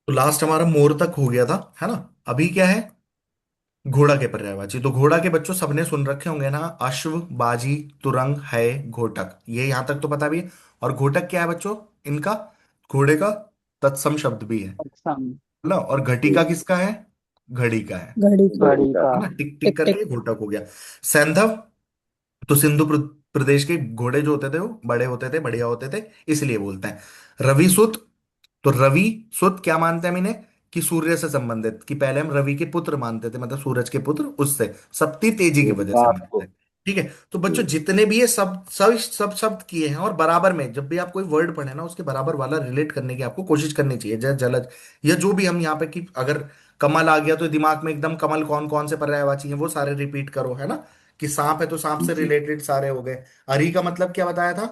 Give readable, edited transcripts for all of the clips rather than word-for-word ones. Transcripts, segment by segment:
तो लास्ट हमारा मोर तक हो गया था, है ना। अभी क्या है, घोड़ा के पर्यायवाची। तो घोड़ा के बच्चों सबने सुन रखे होंगे ना, अश्व, बाजी, तुरंग, है, घोटक, ये यहां तक तो पता भी है। और घोटक क्या है बच्चों, इनका घोड़े का तत्सम शब्द भी है अच्छा। ना। और घटिका किसका है, घड़ी का घड़ी का। घड़ी का। है ना। टिक टिक टिक टिक। करके घोटक हो गया। सैंधव, तो सिंधु प्रदेश के घोड़े जो होते थे वो बड़े होते थे, बढ़िया होते थे, इसलिए बोलते हैं। रवि सुत, तो रवि सुत क्या मानते हैं हम इन्हें, कि सूर्य से संबंधित, कि पहले हम रवि के पुत्र मानते थे, मतलब सूरज के पुत्र, उससे शक्ति तेजी की वजह से रात मानते को। हैं। ठीक है। तो बच्चों जितने भी ये सब सब सब शब्द किए हैं, और बराबर में जब भी आप कोई वर्ड पढ़े ना, उसके बराबर वाला रिलेट करने की आपको कोशिश करनी चाहिए। जय, जलज, या जो भी हम यहाँ पे, कि अगर कमल आ गया तो दिमाग में एकदम कमल कौन कौन से पर्यायवाची हैं वो सारे रिपीट करो, है ना। कि सांप है तो सांप से जी। रिलेटेड सारे हो गए। अरी का मतलब क्या बताया था,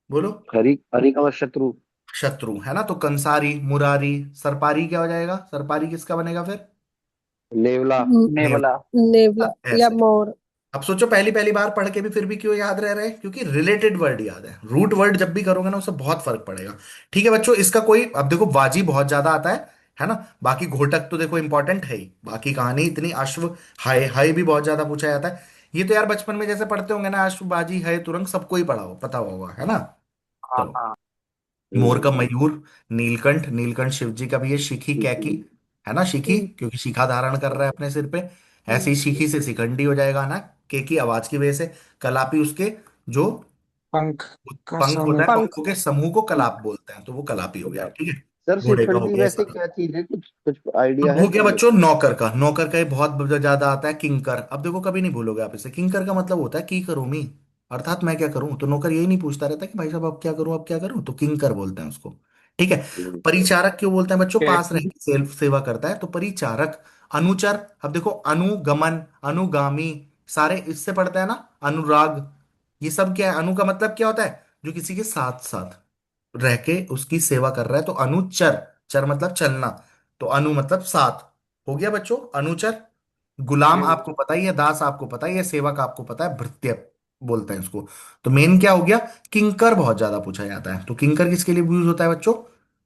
बोलो। हरी हरी का शत्रु। शत्रु, है ना। तो कंसारी, मुरारी, सरपारी क्या हो जाएगा, सरपारी किसका बनेगा फिर, नेवला। नेवला। नेवला या ऐसे। मोर। अब सोचो पहली पहली बार पढ़ के भी फिर भी क्यों याद रह रहे हैं, क्योंकि रिलेटेड वर्ड याद है। रूट वर्ड जब भी करोगे ना उससे बहुत फर्क पड़ेगा। ठीक है बच्चों, इसका कोई, अब देखो वाजी बहुत ज्यादा आता है ना। बाकी घोटक तो देखो इंपॉर्टेंट है ही, बाकी कहानी इतनी। अश्व, हाय, हाय भी बहुत ज्यादा पूछा जाता है। ये तो यार बचपन में जैसे पढ़ते होंगे ना, अश्व, बाजी, है, तुरंग, सबको ही पढ़ा हो, पता होगा, है ना। हाँ चलो। हाँ। मोर का मयूर, नीलकंठ, नीलकंठ शिव जी का भी है। शिखी कैकी, है ना, शिखी हम्म, क्योंकि शिखा धारण कर रहा है अपने सिर पे। ऐसे हम्म, ही शिखी से शिखंडी हो जाएगा ना, के की आवाज की वजह से। कलापी उसके जो पंख का पंख होता समूह। है, पंख। पंखों के समूह को कलाप बोलते हैं, तो वो कलापी हो गया। ठीक है। सर घोड़े का हो शिखंडी गया वैसे सब। क्या चीज है, कुछ कुछ आइडिया अब है हो गया इसमें? बच्चों नौकर का। नौकर का ये बहुत ज्यादा आता है, किंकर। अब देखो कभी नहीं भूलोगे आप इसे। किंकर का मतलब होता है की करूं मी, अर्थात मैं क्या करूं। तो नौकर यही नहीं पूछता रहता कि भाई साहब अब क्या करूं, अब क्या करूं, तो किंकर बोलते हैं उसको। ठीक है। परिचारक क्यों बोलते हैं बच्चों, पास रह कैकी। के सेल्फ सेवा करता है, तो परिचारक। अनुचर, अब देखो अनुगमन, अनुगामी, सारे इससे पढ़ते हैं ना। अनुराग, ये सब क्या है, अनु का मतलब क्या होता है, जो किसी के साथ साथ रह के उसकी सेवा कर रहा है, तो अनुचर। चर मतलब चलना, तो अनु मतलब साथ। हो गया बच्चों अनुचर। गुलाम आपको पता ही है, दास आपको पता ही है, सेवक आपको पता है, भृत्य बोलते हैं इसको। तो मेन क्या हो गया, किंकर बहुत ज्यादा पूछा जाता है। तो किंकर किसके लिए यूज होता है बच्चों,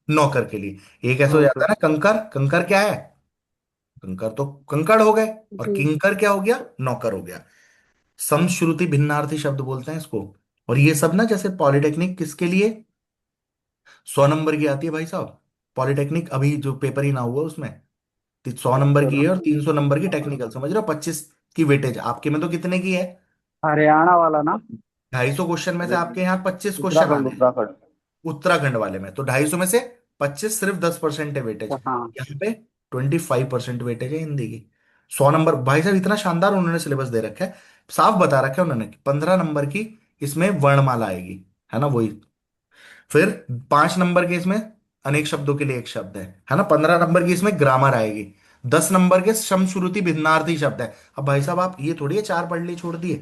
नौकर के लिए। एक ऐसा हो जाता नौकर। है ना, कंकर, कंकर क्या है, कंकर तो कंकड़ हो गए। और जी। किंकर क्या हो गया, नौकर हो गया। समश्रुति भिन्नार्थी शब्द बोलते हैं इसको। और ये सब ना, जैसे पॉलिटेक्निक किसके लिए, 100 नंबर की आती है भाई साहब। पॉलिटेक्निक अभी जो पेपर ही ना हुआ उसमें, 100 नंबर की है, और 300 नंबर की टेक्निकल, समझ रहे हो, 25 की वेटेज। आपके में तो कितने की है, हरियाणा वाला ना? 250 क्वेश्चन में से आपके यहाँ 25 क्वेश्चन उत्तराखंड आने हैं। उत्तराखंड। उत्तराखंड वाले में तो 250 में से 25, सिर्फ 10% है वेटेज। हाँ। यहाँ पे 25% वेटेज है हिंदी की। 100 नंबर भाई साहब, इतना शानदार उन्होंने सिलेबस दे रखा है। साफ बता रखा है उन्होंने कि 15 नंबर की इसमें वर्णमाला आएगी, है ना, वही। फिर 5 नंबर के इसमें अनेक शब्दों के लिए एक शब्द है ना। 15 नंबर की इसमें ग्रामर आएगी। 10 नंबर के सम श्रुति भिन्नार्थी शब्द है। अब भाई साहब आप ये थोड़ी है चार पढ़ लिए छोड़ दिए,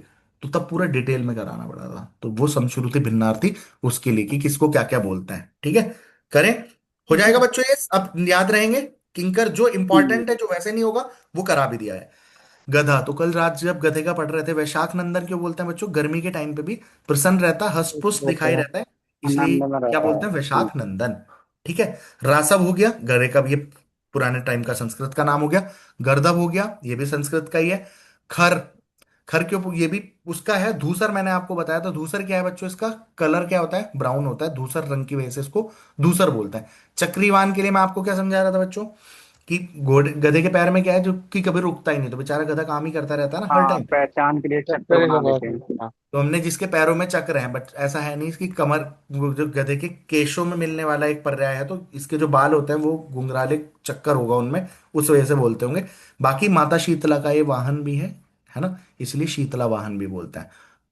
तो तब पूरा डिटेल में कराना पड़ा था। तो वो समश्रुति भिन्नार्थी उसके लिए कि किसको क्या क्या बोलते हैं। ठीक है, करें। हो जाएगा बच्चों ये अब याद रहेंगे। किंकर जो इंपॉर्टेंट है, जो वैसे नहीं होगा, वो करा भी दिया है। गधा, तो कल रात जब गधे का पढ़ रहे थे, वैशाख नंदन क्यों बोलते हैं बच्चों, गर्मी के टाइम पे भी प्रसन्न रहता है, हष्ट पुष्ट रहता दिखाई है। रहता है, इसलिए आनंद में क्या रहता बोलते है। हैं, वैशाख नंदन। ठीक है। रासव हो गया, गधे का भी ये पुराने टाइम का संस्कृत का नाम हो गया। गर्दभ हो गया, ये भी संस्कृत का ही है। खर, खर क्यों, ये भी उसका है। धूसर मैंने आपको बताया था, धूसर क्या है बच्चों, इसका कलर क्या होता है, ब्राउन होता है, धूसर रंग की वजह से इसको धूसर बोलते हैं। चक्रीवान के लिए मैं आपको क्या समझा रहा था बच्चों, कि घोड़े गधे के पैर में क्या है, जो कि कभी रुकता ही नहीं, तो बेचारा गधा काम ही करता रहता है ना हर हाँ, टाइम। पहचान के लिए चक्कर चक्कर बना का लेते बात। हैं। तो हमने जिसके पैरों में चक्र हैं, बट ऐसा है नहीं, इसकी कमर, वो जो गधे के केशों में मिलने वाला एक पर्याय है, तो इसके जो बाल होते हैं वो घुंघराले चक्कर होगा उनमें, उस वजह से बोलते होंगे। बाकी माता शीतला का ये वाहन भी है ना, इसलिए शीतला वाहन भी बोलते हैं।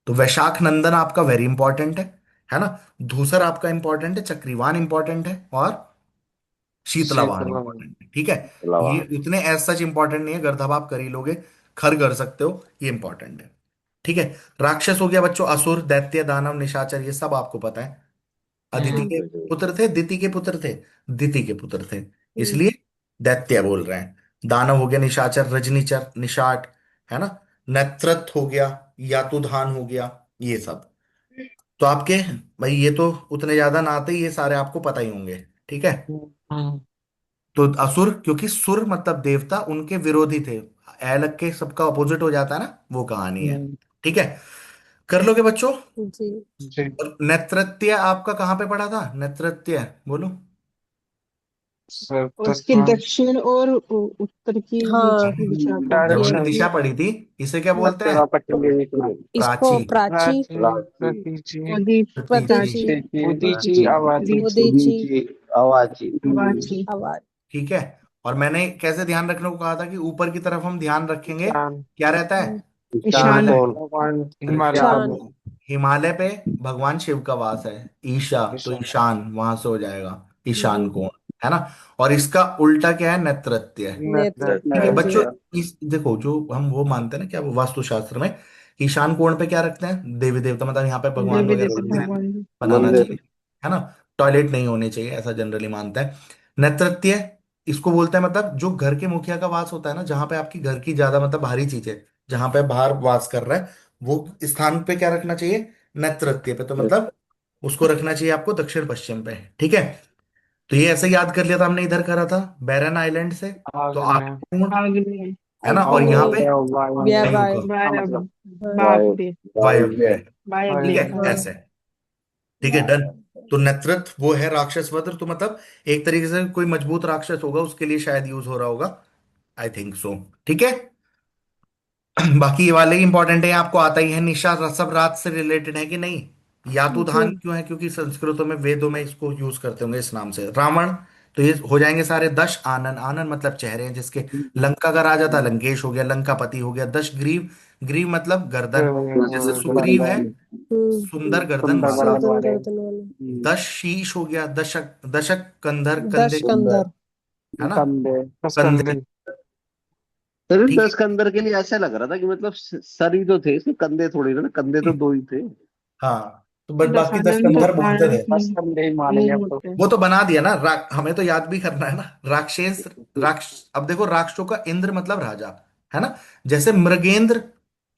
तो वैशाख नंदन आपका वेरी इंपॉर्टेंट है ना। धूसर आपका इंपॉर्टेंट है, चक्रीवान इंपॉर्टेंट है, और शीतला वाहन शीतला। इंपॉर्टेंट है। ठीक है। अलावा। ये उतने एज सच इंपॉर्टेंट नहीं है, गर्दभ आप कर ही लोगे। खर कर सकते हो, ये इंपॉर्टेंट है। ठीक है। राक्षस हो गया बच्चों, असुर, दैत्य, दानव, निशाचर, ये सब आपको पता है। अदिति के पुत्र थे, दिति के पुत्र थे, दिति के पुत्र थे, हम्म, इसलिए दैत्य बोल रहे हैं। दानव हो गया निशाचर, रजनीचर, निषाट, है ना। नेत्रथ हो गया, यातुधान हो गया, ये सब। तो आपके, भाई ये तो उतने ज्यादा ना आते ही, ये सारे आपको पता ही होंगे। ठीक है। हाँ। तो असुर, क्योंकि सुर मतलब देवता, उनके विरोधी थे। ए लग के सबका अपोजिट हो जाता है ना, वो कहानी है। हम्म, ठीक है, कर लोगे बच्चों। जी। जी। और नेतृत्य आपका कहाँ पे पढ़ा था, नेतृत्य बोलो। सर उसकी तत्व दक्षिण और उत्तर की हाँ, दिशा को। जो हमने डायरेक्शन। दिशा पढ़ी थी, इसे क्या बोलते हैं? इसको प्राची। प्राची, प्रतीची। उदीची, प्रतीची। प्रतीची, प्राची, उदीची आवाज़ी। उदीची, अवाची। आवाज। ठीक है। और मैंने कैसे ध्यान रखने को कहा था कि ऊपर की तरफ हम ध्यान रखेंगे, ईशान। क्या रहता है? हम्म, ईशान। हिमालय। भगवान और हिमालय का ईशान। भगवान। हिमालय पे भगवान शिव का वास है। ईशा, तो ईशान। ईशान वहां से हो जाएगा, ईशान जी। कोण, है ना। और इसका उल्टा क्या है, नैतृत्य। ठीक है नेतृत्व, जी। बच्चों, इस देखो जो हम वो मानते हैं ना, क्या वो वास्तुशास्त्र में ईशान कोण पे क्या रखते हैं, देवी देवता, मतलब यहाँ पे भगवान देवी वगैरह देवता मंदिर भगवान। बनाना चाहिए, है ना। टॉयलेट नहीं होने चाहिए, ऐसा जनरली मानता है। नेतृत्य इसको बोलते हैं, मतलब जो घर के मुखिया का वास होता है ना, जहां पे आपकी घर की ज्यादा मतलब भारी चीजें, जहां पे बाहर वास कर रहा है, वो स्थान पे क्या रखना चाहिए, नेतृत्व पे। तो मतलब उसको रखना चाहिए आपको दक्षिण पश्चिम पे। ठीक है, तो ये ऐसे याद कर लिया था हमने, इधर करा था बैरन आइलैंड से। तो आग्नेय। आगे आग्नेय। है ना, और यहाँ आग्नेय, पे व्यय, वायु का, वायव्य। वायव्य। ठीक है, वायव्य का। हाँ। ऐसे। ठीक है, डन। तो नेतृत्व वो है राक्षस वध, तो मतलब एक तरीके से कोई मजबूत राक्षस होगा, उसके लिए शायद यूज हो रहा होगा, आई थिंक सो। ठीक है। बाकी ये वाले इंपॉर्टेंट है, आपको आता ही है। निशा सब रात से रिलेटेड है कि नहीं? जी। यातुधान क्यों है, क्योंकि संस्कृतों में वेदों में इसको यूज करते होंगे इस नाम से। रावण, तो ये हो जाएंगे सारे। दश आनन, आनन मतलब चेहरे हैं जिसके। लंका का राजा था, लंकेश हो गया, लंकापति हो गया। दश ग्रीव, ग्रीव मतलब गर्दन, जैसे सुग्रीव है, हम्म। सुंदर गर्दन सुंदर वाला। बड़ा सुदन वाले। गर्दन वाले। दश शीश हो गया, दशक, दशक कंधर, कंधे, दश कंधर। है ना, कंधे। कंधे। कसकंधे। अरे ठीक है। 10 कंधर के लिए ऐसा लग रहा था कि मतलब सर ही तो थे इसमें, कंधे थोड़ी ना, कंधे तो दो ही थे। हाँ, तो बट बाकी दस दशानन तो कंधर बोलते थे। आनंद कसकंधे ही मानेंगे मुंह अब तो। होते हैं। वो तो बना दिया ना, हमें तो याद भी करना है ना। राक्षस, अब देखो राक्षसों का इंद्र मतलब राजा, है ना। जैसे मृगेंद्र,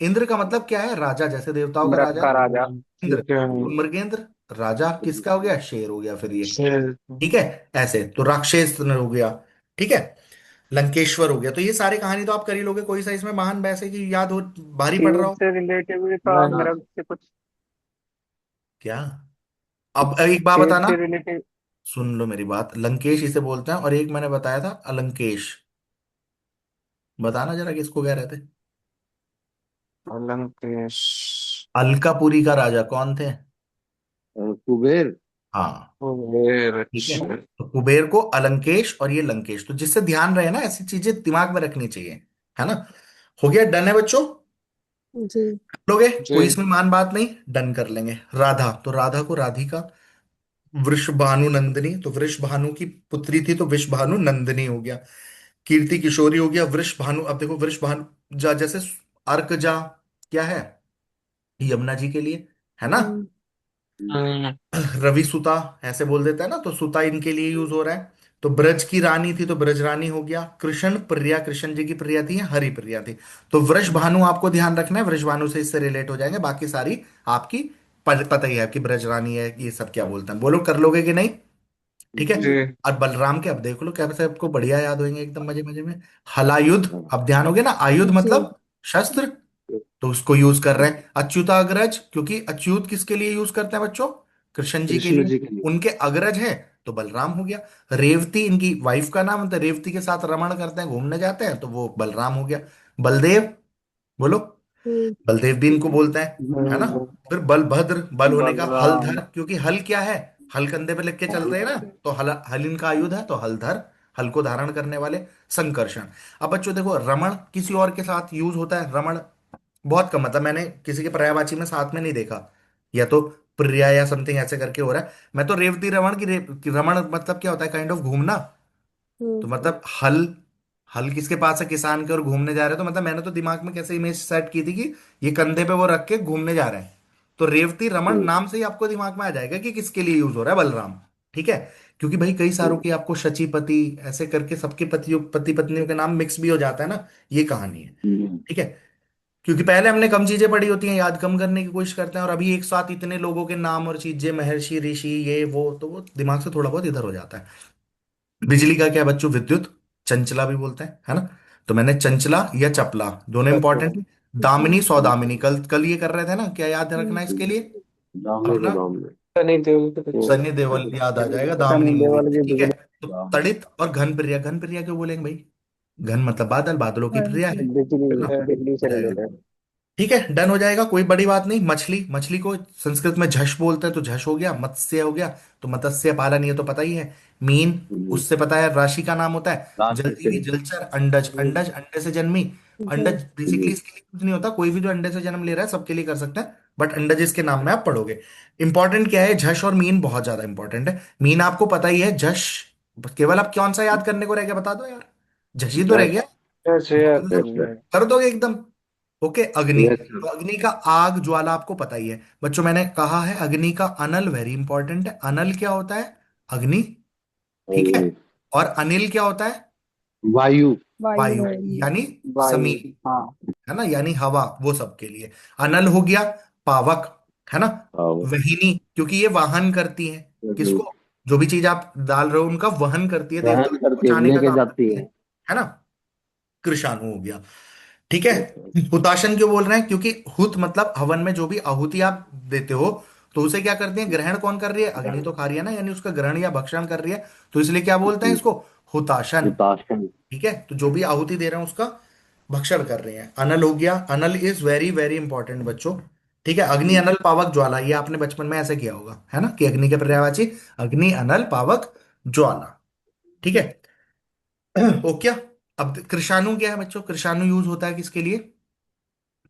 इंद्र का मतलब क्या है, राजा, जैसे देवताओं का मृग राजा है का राजा। इंद्र, ठीक है। तो मृगेंद्र राजा किसका हो गया, शेर हो गया फिर ये। शेर। ठीक है, ऐसे तो राक्षस हो गया। ठीक है, लंकेश्वर हो गया। तो ये सारी कहानी तो आप कर ही लोगे, कोई सा इसमें महान वैसे की याद हो, भारी पड़ रहा शेर हो से रिलेटेड भी था, हाँ। मृग से कुछ। क्या। अब एक बात शेर बताना, से रिलेटेड। सुन लो मेरी बात, लंकेश इसे बोलते हैं, और एक मैंने बताया था अलंकेश। बताना जरा किसको कह रहे थे। लंकेश। अलकापुरी का राजा कौन थे? कुबेर। हाँ। कुबेर, ठीक है, अच्छा। तो कुबेर को अलंकेश, और ये लंकेश, तो जिससे ध्यान रहे ना, ऐसी चीजें दिमाग में रखनी चाहिए, है ना। हो गया, डन है बच्चों। जी। लोगे, कोई जी। इसमें मान बात नहीं, डन कर लेंगे। राधा, तो राधा को राधिका। वृषभानु नंदिनी, तो वृषभानु की पुत्री थी, तो वृषभानु नंदिनी हो गया। कीर्ति किशोरी हो गया, वृषभानु। अब देखो वृषभानु जा, जैसे अर्क जा, क्या है, यमुना जी के लिए, है ना। हम्म। हम्म। रवि सुता, ऐसे बोल देता है ना, तो सुता इनके लिए यूज हो रहा है। तो ब्रज की रानी थी, तो ब्रज रानी हो गया। कृष्ण प्रिया, कृष्ण जी की प्रिया थी, हरि प्रिया थी। तो वृष भानु आपको ध्यान रखना है, वृष भानु से इससे रिलेट हो जाएंगे, बाकी सारी आपकी पता ही है कि ब्रज रानी है, ये सब क्या बोलते हैं, बोलो कर लोगे कि नहीं। ठीक है। जी। और बलराम के अब देख लो कैसे आपको बढ़िया याद होंगे, एकदम मजे मजे में। हलायुध, अब ध्यान हो गया ना, आयुध जी। मतलब शस्त्र, तो उसको यूज कर रहे हैं। अच्युताग्रज, क्योंकि अच्युत किसके लिए यूज करते हैं बच्चों, कृष्ण जी के कृष्ण लिए, जी के लिए। उनके अग्रज है, तो बलराम हो गया। रेवती इनकी वाइफ का नाम, तो रेवती के साथ रमण करते हैं, घूमने जाते हैं, तो वो बलराम हो गया। बलदेव, बोलो। हम्म। बलदेव भी इनको बोलता है ना। फिर बलभद्र, बल होने का, बलराम। हलधर, क्योंकि हल क्या है, हल कंधे पे लेके के चलते हैं ना, तो हल, हल इनका आयुध है, तो हलधर, हल को धारण करने वाले। संकर्षण। अब बच्चों देखो, रमण किसी और के साथ यूज होता है, रमण बहुत कम, मतलब मैंने किसी के पर्यायवाची में साथ में नहीं देखा, या तो प्रिया या समथिंग ऐसे करके हो रहा है। मैं तो रेवती रमण की रमण मतलब क्या होता है, काइंड ऑफ घूमना। तो हम्म। मतलब हल, हल किसके पास है, किसान के, और घूमने जा रहे हैं, तो मतलब मैंने तो दिमाग में कैसे इमेज सेट की थी कि ये कंधे पे वो रख के घूमने जा रहे हैं। तो रेवती रमन नाम से ही आपको दिमाग में आ जाएगा कि किसके लिए यूज हो रहा है, बलराम। ठीक है, क्योंकि भाई कई सारों की आपको शचीपति ऐसे करके सबके पति पत्नियों के नाम मिक्स भी हो जाता है ना, ये कहानी है। ठीक है, क्योंकि पहले हमने कम चीजें पढ़ी होती हैं, याद कम करने की कोशिश करते हैं, और अभी एक साथ इतने लोगों के नाम और चीजें, महर्षि ऋषि ये वो, तो वो दिमाग से थोड़ा बहुत इधर हो जाता है। बिजली का क्या है बच्चों? विद्युत। चंचला भी बोलते हैं, है ना? तो मैंने चंचला या चपला, दोनों चपला। इंपॉर्टेंट है। दामिनी सौदामिनी, कल कल ये कर रहे थे ना, क्या याद रखना है इसके लिए दामने अपना? को दामने। सनी देओल के वो पिक्चर। सनी देओल याद आ जाएगा, दामिनी सनी मूवी देओल से, की ठीक है। बिजली। तो दामने। तड़ित और घन प्रिया, घन प्रिया क्यों बोलेंगे भाई? घन मतलब बादल, बादलों की हाँ प्रिया जी। है ना? बिजली हो से जाएगा। रिलेटेड। ठीक है, डन हो जाएगा, कोई बड़ी बात नहीं। मछली, मछली को संस्कृत में झष बोलते हैं, तो झष हो गया। मत्स्य हो गया, तो मत्स्य पालन, ये तो पता ही है। मीन, उससे पता है राशि का नाम होता है। राशि से। जलजीवी, जलचर, अंडज, अंडज अंडे से जन्मी। जी। अंडज बेसिकली इसके लिए कुछ नहीं होता, कोई भी जो अंडे से जन्म ले रहा है सबके लिए कर सकते हैं, बट अंडज इसके नाम में आप पढ़ोगे। इंपॉर्टेंट क्या है? झष और मीन बहुत ज्यादा इंपॉर्टेंट है। मीन आपको पता ही है, झष केवल आप कौन सा याद करने को रह गया बता दो यार। झष ही तो रह यस। गया। कैसे याद बाकी तो यस सब करना सर। है? कर दोगे एकदम। ओके, अग्नि। Yes sir. तो अग्नि का आग ज्वाला आपको पता ही है बच्चों, मैंने कहा है अग्नि का अनल वेरी इंपॉर्टेंट है। अनल क्या होता है? अग्नि। ठीक है। अग्नि। और अनिल क्या होता है? वायु। वायु वायु, है। यानी वायु। समीप, हाँ। है ना, यानी हवा, वो सबके लिए। अनल हो गया। पावक, है ना। आओ। वहिनी, क्योंकि ये वाहन करती है। अग्नि। किसको? जो भी चीज आप डाल रहे हो उनका वहन करती है, देवताओं वहन को करती है, पहुंचाने का लेके काम जाती करती है। है ना। कृषाणु हो गया। ठीक है। Yes sir. हुताशन क्यों बोल रहे हैं? क्योंकि हुत मतलब हवन में जो भी आहुति आप देते हो, तो उसे क्या करते हैं? ग्रहण कौन कर रही है? अग्नि तो खा रही है ना, यानी उसका ग्रहण या भक्षण कर रही है। तो इसलिए क्या बोलते हैं इसको? हुताशन। हुताशन। ठीक है, तो जो भी आहुति दे रहे हैं उसका भक्षण कर रहे हैं। अनल हो गया। अनल इज वेरी वेरी इंपॉर्टेंट बच्चों। ठीक है, अग्नि, अनल, पावक, ज्वाला, ये आपने बचपन में ऐसे किया होगा, है ना, कि अग्नि के पर्यायवाची अग्नि, अनल, पावक, ज्वाला। ठीक है। ओके। अब कृषाणु क्या है बच्चों? कृषाणु यूज होता है किसके लिए?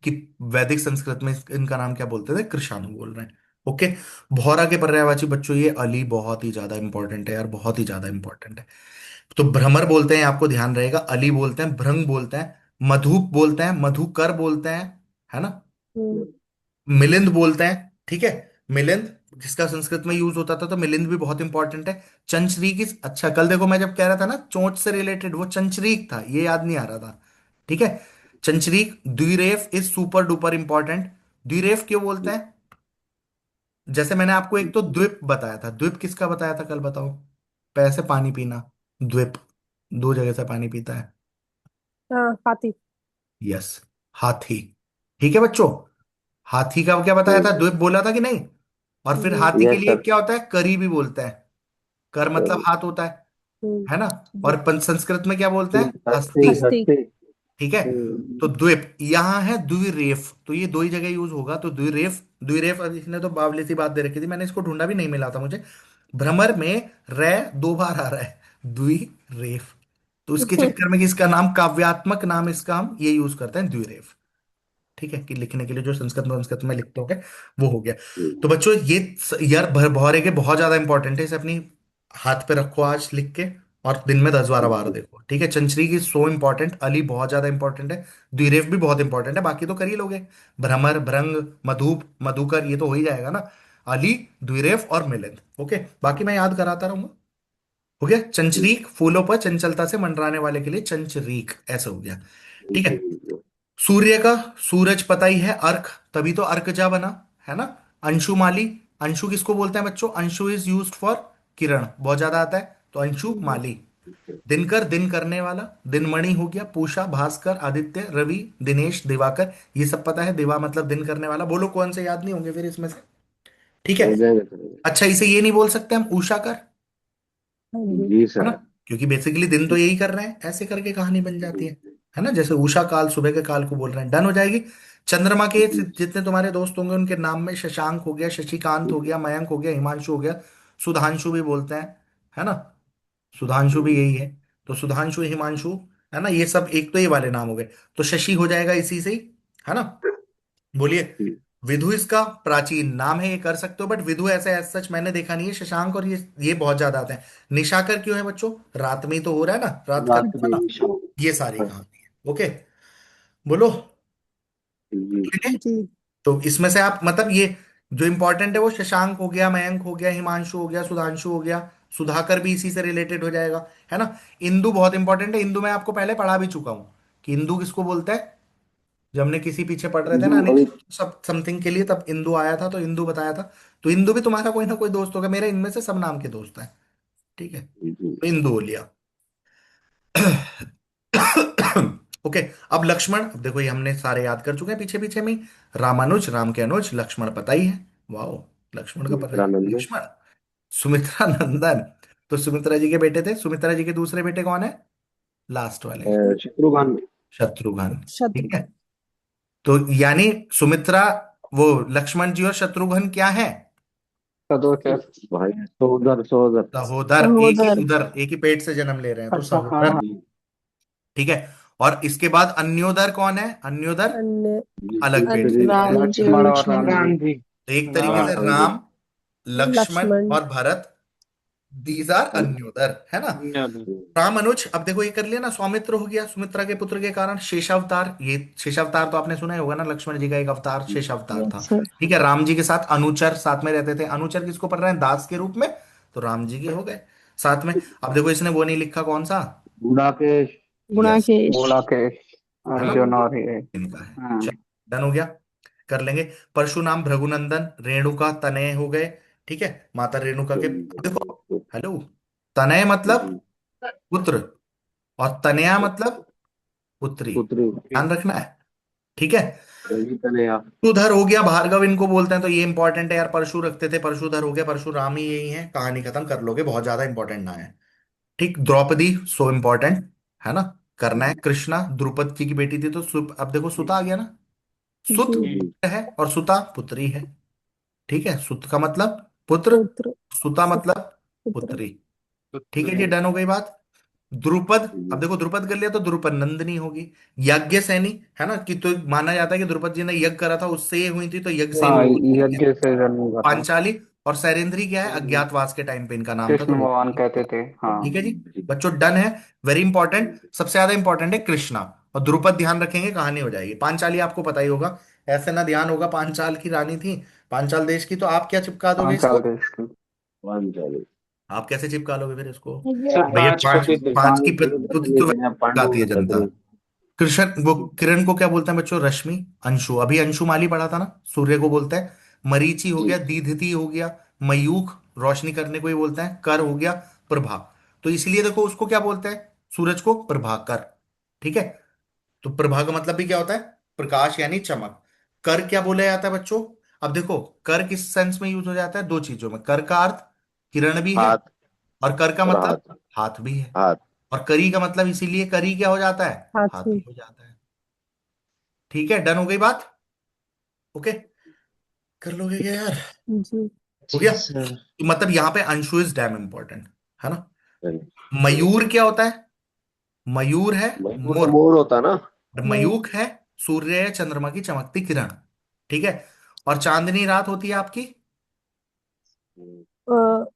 कि वैदिक संस्कृत में इनका नाम क्या बोलते थे? कृषाणु बोल रहे हैं। ओके। भौरा के पर्यायवाची बच्चों ये अली, बहुत ही ज्यादा इंपॉर्टेंट है यार, बहुत ही ज्यादा इंपॉर्टेंट है। तो भ्रमर बोलते हैं, आपको ध्यान रहेगा। अली बोलते हैं, भृंग बोलते हैं, मधुप बोलते हैं, मधुकर बोलते हैं, है ना। हम्म। मिलिंद बोलते हैं। ठीक है। मिलिंद जिसका संस्कृत में यूज होता था, तो मिलिंद भी बहुत इंपॉर्टेंट है। चंचरीक अच्छा, कल देखो मैं जब कह रहा था ना चोंच से रिलेटेड, वो चंचरीक था, ये याद नहीं आ रहा था। ठीक है। चंचरीक। Dwiref is super duper important. Dwiref क्यों बोलते हैं? जैसे मैंने आपको एक तो द्वीप बताया था, द्वीप किसका बताया था कल, बताओ? पैसे पानी पीना, द्वीप, दो जगह से पानी पीता है। हाँ, हाथी। यस, हाथी। ठीक है बच्चों, हाथी का क्या बताया था? द्वीप बोला था कि नहीं? और फिर जी। हाथी के यस लिए सर। क्या होता है? करी भी बोलते हैं। कर मतलब हाथ होता है ना। जी। और संस्कृत में क्या बोलते हैं? हस्ती। हस्ती। हस्ती। हस्ती। ठीक है। तो द्वीप यहाँ है, द्विरेफ, तो ये दो ही जगह यूज होगा, तो द्विरेफ। द्विरेफ, अब इसने तो बावली सी बात दे रखी थी, मैंने इसको ढूंढा भी नहीं मिला था मुझे। भ्रमर में रे दो बार आ रहा है, द्विरेफ। तो उसके चक्कर में कि इसका नाम, काव्यात्मक नाम इसका हम ये यूज करते हैं, द्विरेफ। ठीक है, कि लिखने के लिए जो संस्कृत में लिखते हो गए, वो हो गया। तो बच्चों ये यार भौरे के बहुत ज्यादा इंपॉर्टेंट है, इसे अपनी हाथ पे रखो आज लिख के, और दिन में 10-12 बार देखो। ठीक है। चंचरी की सो इंपॉर्टेंट, अली बहुत ज्यादा इंपॉर्टेंट है, द्विरेफ भी बहुत इंपॉर्टेंट है, बाकी तो कर ही लोगे। भ्रमर, भृंग, मधुप, मधुकर, ये तो हो ही जाएगा ना। अली, द्विरेफ और मिलिंद। ओके, बाकी मैं याद कराता रहूंगा। हो गया। चंचरीक, फूलों पर चंचलता से मंडराने वाले के लिए चंचरीक, ऐसा हो गया। ठीक है। सूर्य का, सूरज पता ही है, अर्क, तभी तो अर्कजा बना, है ना। अंशुमाली, अंशु किसको बोलते हैं बच्चों? अंशु इज यूज्ड फॉर किरण, बहुत ज्यादा आता है, तो अंशु माली। दिनकर, दिन करने वाला। दिनमणि हो गया। पूषा, भास्कर, आदित्य, रवि, दिनेश, दिवाकर, ये सब पता है, दिवा मतलब दिन करने वाला। बोलो कौन से याद नहीं होंगे फिर इसमें से? ठीक है। हो जाएगा सर। अच्छा, इसे ये नहीं बोल सकते हम उषाकर, हाँ जी। जी है ना, सर। क्योंकि बेसिकली दिन तो यही कर रहे हैं, ऐसे करके कहानी बन जाती है ना, जैसे उषा काल, सुबह के काल को बोल रहे हैं, डन हो जाएगी। चंद्रमा के जितने तुम्हारे दोस्त होंगे उनके नाम में शशांक हो गया, शशिकांत हो गया, मयंक हो गया, हिमांशु हो गया, सुधांशु भी बोलते हैं, है ना। सुधांशु भी यही है। तो सुधांशु, हिमांशु, है ना, ये सब एक तो ये वाले नाम हो गए। तो शशि हो जाएगा इसी से ही, है ना। बोलिए। विधु इसका प्राचीन नाम है, ये कर सकते हो, बट विधु ऐसे एज सच मैंने देखा नहीं है। शशांक और ये बहुत ज्यादा आते हैं। निशाकर क्यों है बच्चों? रात में ही तो हो रहा है ना, रात का रात time है में ना। निशान। ये सारी कहानी है। ओके, बोलो। जी। ठीक है? जी। तो इसमें से आप मतलब ये जो इंपॉर्टेंट है वो शशांक हो गया, मयंक हो गया, हिमांशु हो गया, सुधांशु हो गया, सुधाकर भी इसी से रिलेटेड हो जाएगा, है ना। इंदु बहुत इंपॉर्टेंट है। इंदु मैं आपको पहले पढ़ा भी चुका हूं कि इंदु किसको बोलते हैं। जब हमने किसी पीछे पढ़ रहे थे ना, हिंदू अभी। सब समथिंग के लिए, तब इंदु आया था, तो इंदु बताया था। तो इंदु भी तुम्हारा कोई ना कोई दोस्त होगा, मेरे इनमें से सब नाम के दोस्त हैं। ठीक है, जी। तो इंदु हो लिया। ओके। अब लक्ष्मण, अब देखो ये हमने सारे याद कर चुके हैं पीछे पीछे में ही। रामानुज, राम के अनुज, लक्ष्मण पता ही है। वाओ, लक्ष्मण का पता है। मित्रानंद। लक्ष्मण, सुमित्रा नंदन। तो सुमित्रा जी के बेटे थे, सुमित्रा जी के दूसरे बेटे कौन है? लास्ट वाले, शत्रुघ्न। शत्रुघ्न। शत्रु। ठीक है, तो यानी सुमित्रा, वो लक्ष्मण जी और शत्रुघ्न क्या है? सदोचर। भाई सोदर सोदर। सहोदर, एक ही सहोदर। उदर, एक ही पेट से जन्म ले रहे हैं, तो अच्छा, हाँ सहोदर। हाँ। जी ठीक है। और इसके बाद अन्योदर कौन है? अन्योदर अन्य। जी। अलग पेट से दूसरी ले रहे हैं। राम जी और लक्ष्मण और लक्ष्मण। राम जी। राम। राम जी। तो एक तरीके राम। से राम जी। राम, लक्ष्मण लक्ष्मण। और भरत, दीज आर अन्योदर, है ना। राम अनुज, अब देखो ये कर लिया ना, सौमित्र हो गया सुमित्रा के पुत्र के कारण। शेषावतार, ये शेषावतार तो आपने सुना ही होगा ना, लक्ष्मण जी का एक अवतार शेषावतार था। Yes sir. ठीक है, राम जी के साथ अनुचर साथ में रहते थे। अनुचर किसको पढ़ रहे हैं? दास के रूप में, तो राम जी के हो गए साथ में। अब देखो इसने वो नहीं लिखा, कौन सा? गुड़ाकेश। यस, गुणाकेश। गोलाकेश। है ना, अर्जुन और ये। इनका है। हाँ। चलो, डन हो गया। कर लेंगे। परशुराम, भृगुनंदन, रेणुका, तनय हो गए। ठीक है, माता रेणुका के, देखो, हेलो, तनय मतलब पुत्र, और तनया मतलब पुत्री, पुत्री। ध्यान रखना है। ठीक है। रवि कन्हैया। परशुधर हो गया, भार्गव इनको बोलते हैं, तो ये इंपॉर्टेंट है यार, परशु रखते थे, परशुधर हो गया, परशुराम ही यही है, कहानी खत्म कर लोगे, बहुत ज्यादा इंपॉर्टेंट ना है। ठीक, द्रौपदी, सो इंपॉर्टेंट, है ना, करना है। कृष्णा, द्रुपद जी की बेटी थी, तो अब देखो सुता आ गया ना, सुत जी। जी। है और सुता पुत्री है। ठीक है, सुत का मतलब पुत्र, पुत्र। सुता सु- मतलब पुत्र। पुत्री। ठीक है जी, डन हो गई बात। द्रुपद, अब देखो द्रुपद कर लिया तो द्रुपद नंदिनी होगी। यज्ञ सैनी, है ना, कि तो माना जाता है कि द्रुपद जी ने यज्ञ करा था, उससे ये हुई थी, तो यज्ञ सैनी हाँ, होगी। यज्ञ से जन्म हुआ था। पांचाली, और सैरेंद्री क्या है? अज्ञातवास के टाइम पे इनका नाम था, तो कृष्ण वो। भगवान कहते थे, हाँ। ठीक है जी, बच्चों डन है। वेरी इंपॉर्टेंट, सबसे ज्यादा इंपॉर्टेंट है कृष्णा, और द्रुपद ध्यान रखेंगे, कहानी हो जाएगी। पांचाली आपको पता ही होगा, ऐसे ना ध्यान होगा, पांचाल की रानी थी, पांचाल देश की, तो आप क्या चिपका दोगे पांचाल इसको? देश की। पांचाली। आप कैसे चिपका लोगे फिर इसको? सर, भैया पांच पांच, पति थे। पांच की पांच प्रति पत्नी तो थे पांडवों गाती है की जनता। पत्नी। कृष्ण, वो किरण को क्या बोलते हैं बच्चों? रश्मि। अंशु, अभी अंशुमाली पढ़ा था ना, सूर्य को बोलते हैं। मरीचि हो जी। गया, दीधति हो गया, मयूख, रोशनी करने को ही बोलते हैं, कर हो गया, प्रभा। तो इसलिए देखो उसको क्या बोलते हैं? सूरज को प्रभाकर। ठीक है, तो प्रभा का मतलब भी क्या होता है? प्रकाश यानी चमक। कर क्या बोला जाता है बच्चों? अब देखो, कर किस सेंस में यूज हो जाता है? दो चीजों में। कर का अर्थ किरण भी है, हाथ और कर का और मतलब हाथ। हाथ भी है। हाथ। और करी का मतलब इसीलिए करी क्या हो जाता है? हाथी। हाथी हो जाता है। ठीक है, डन हो गई बात। ओके, कर लोगे क्या यार? जी। हो जी गया, सर। तो मतलब यहाँ पे अंशु इज डैम इंपॉर्टेंट, है ना। चलिए। मयूर क्या होता है? मयूर है मयूर तो मोर, मोर होता ना। और मोर। मयूख है सूर्य या चंद्रमा की चमकती किरण। ठीक है, और चांदनी रात होती है आपकी, अ,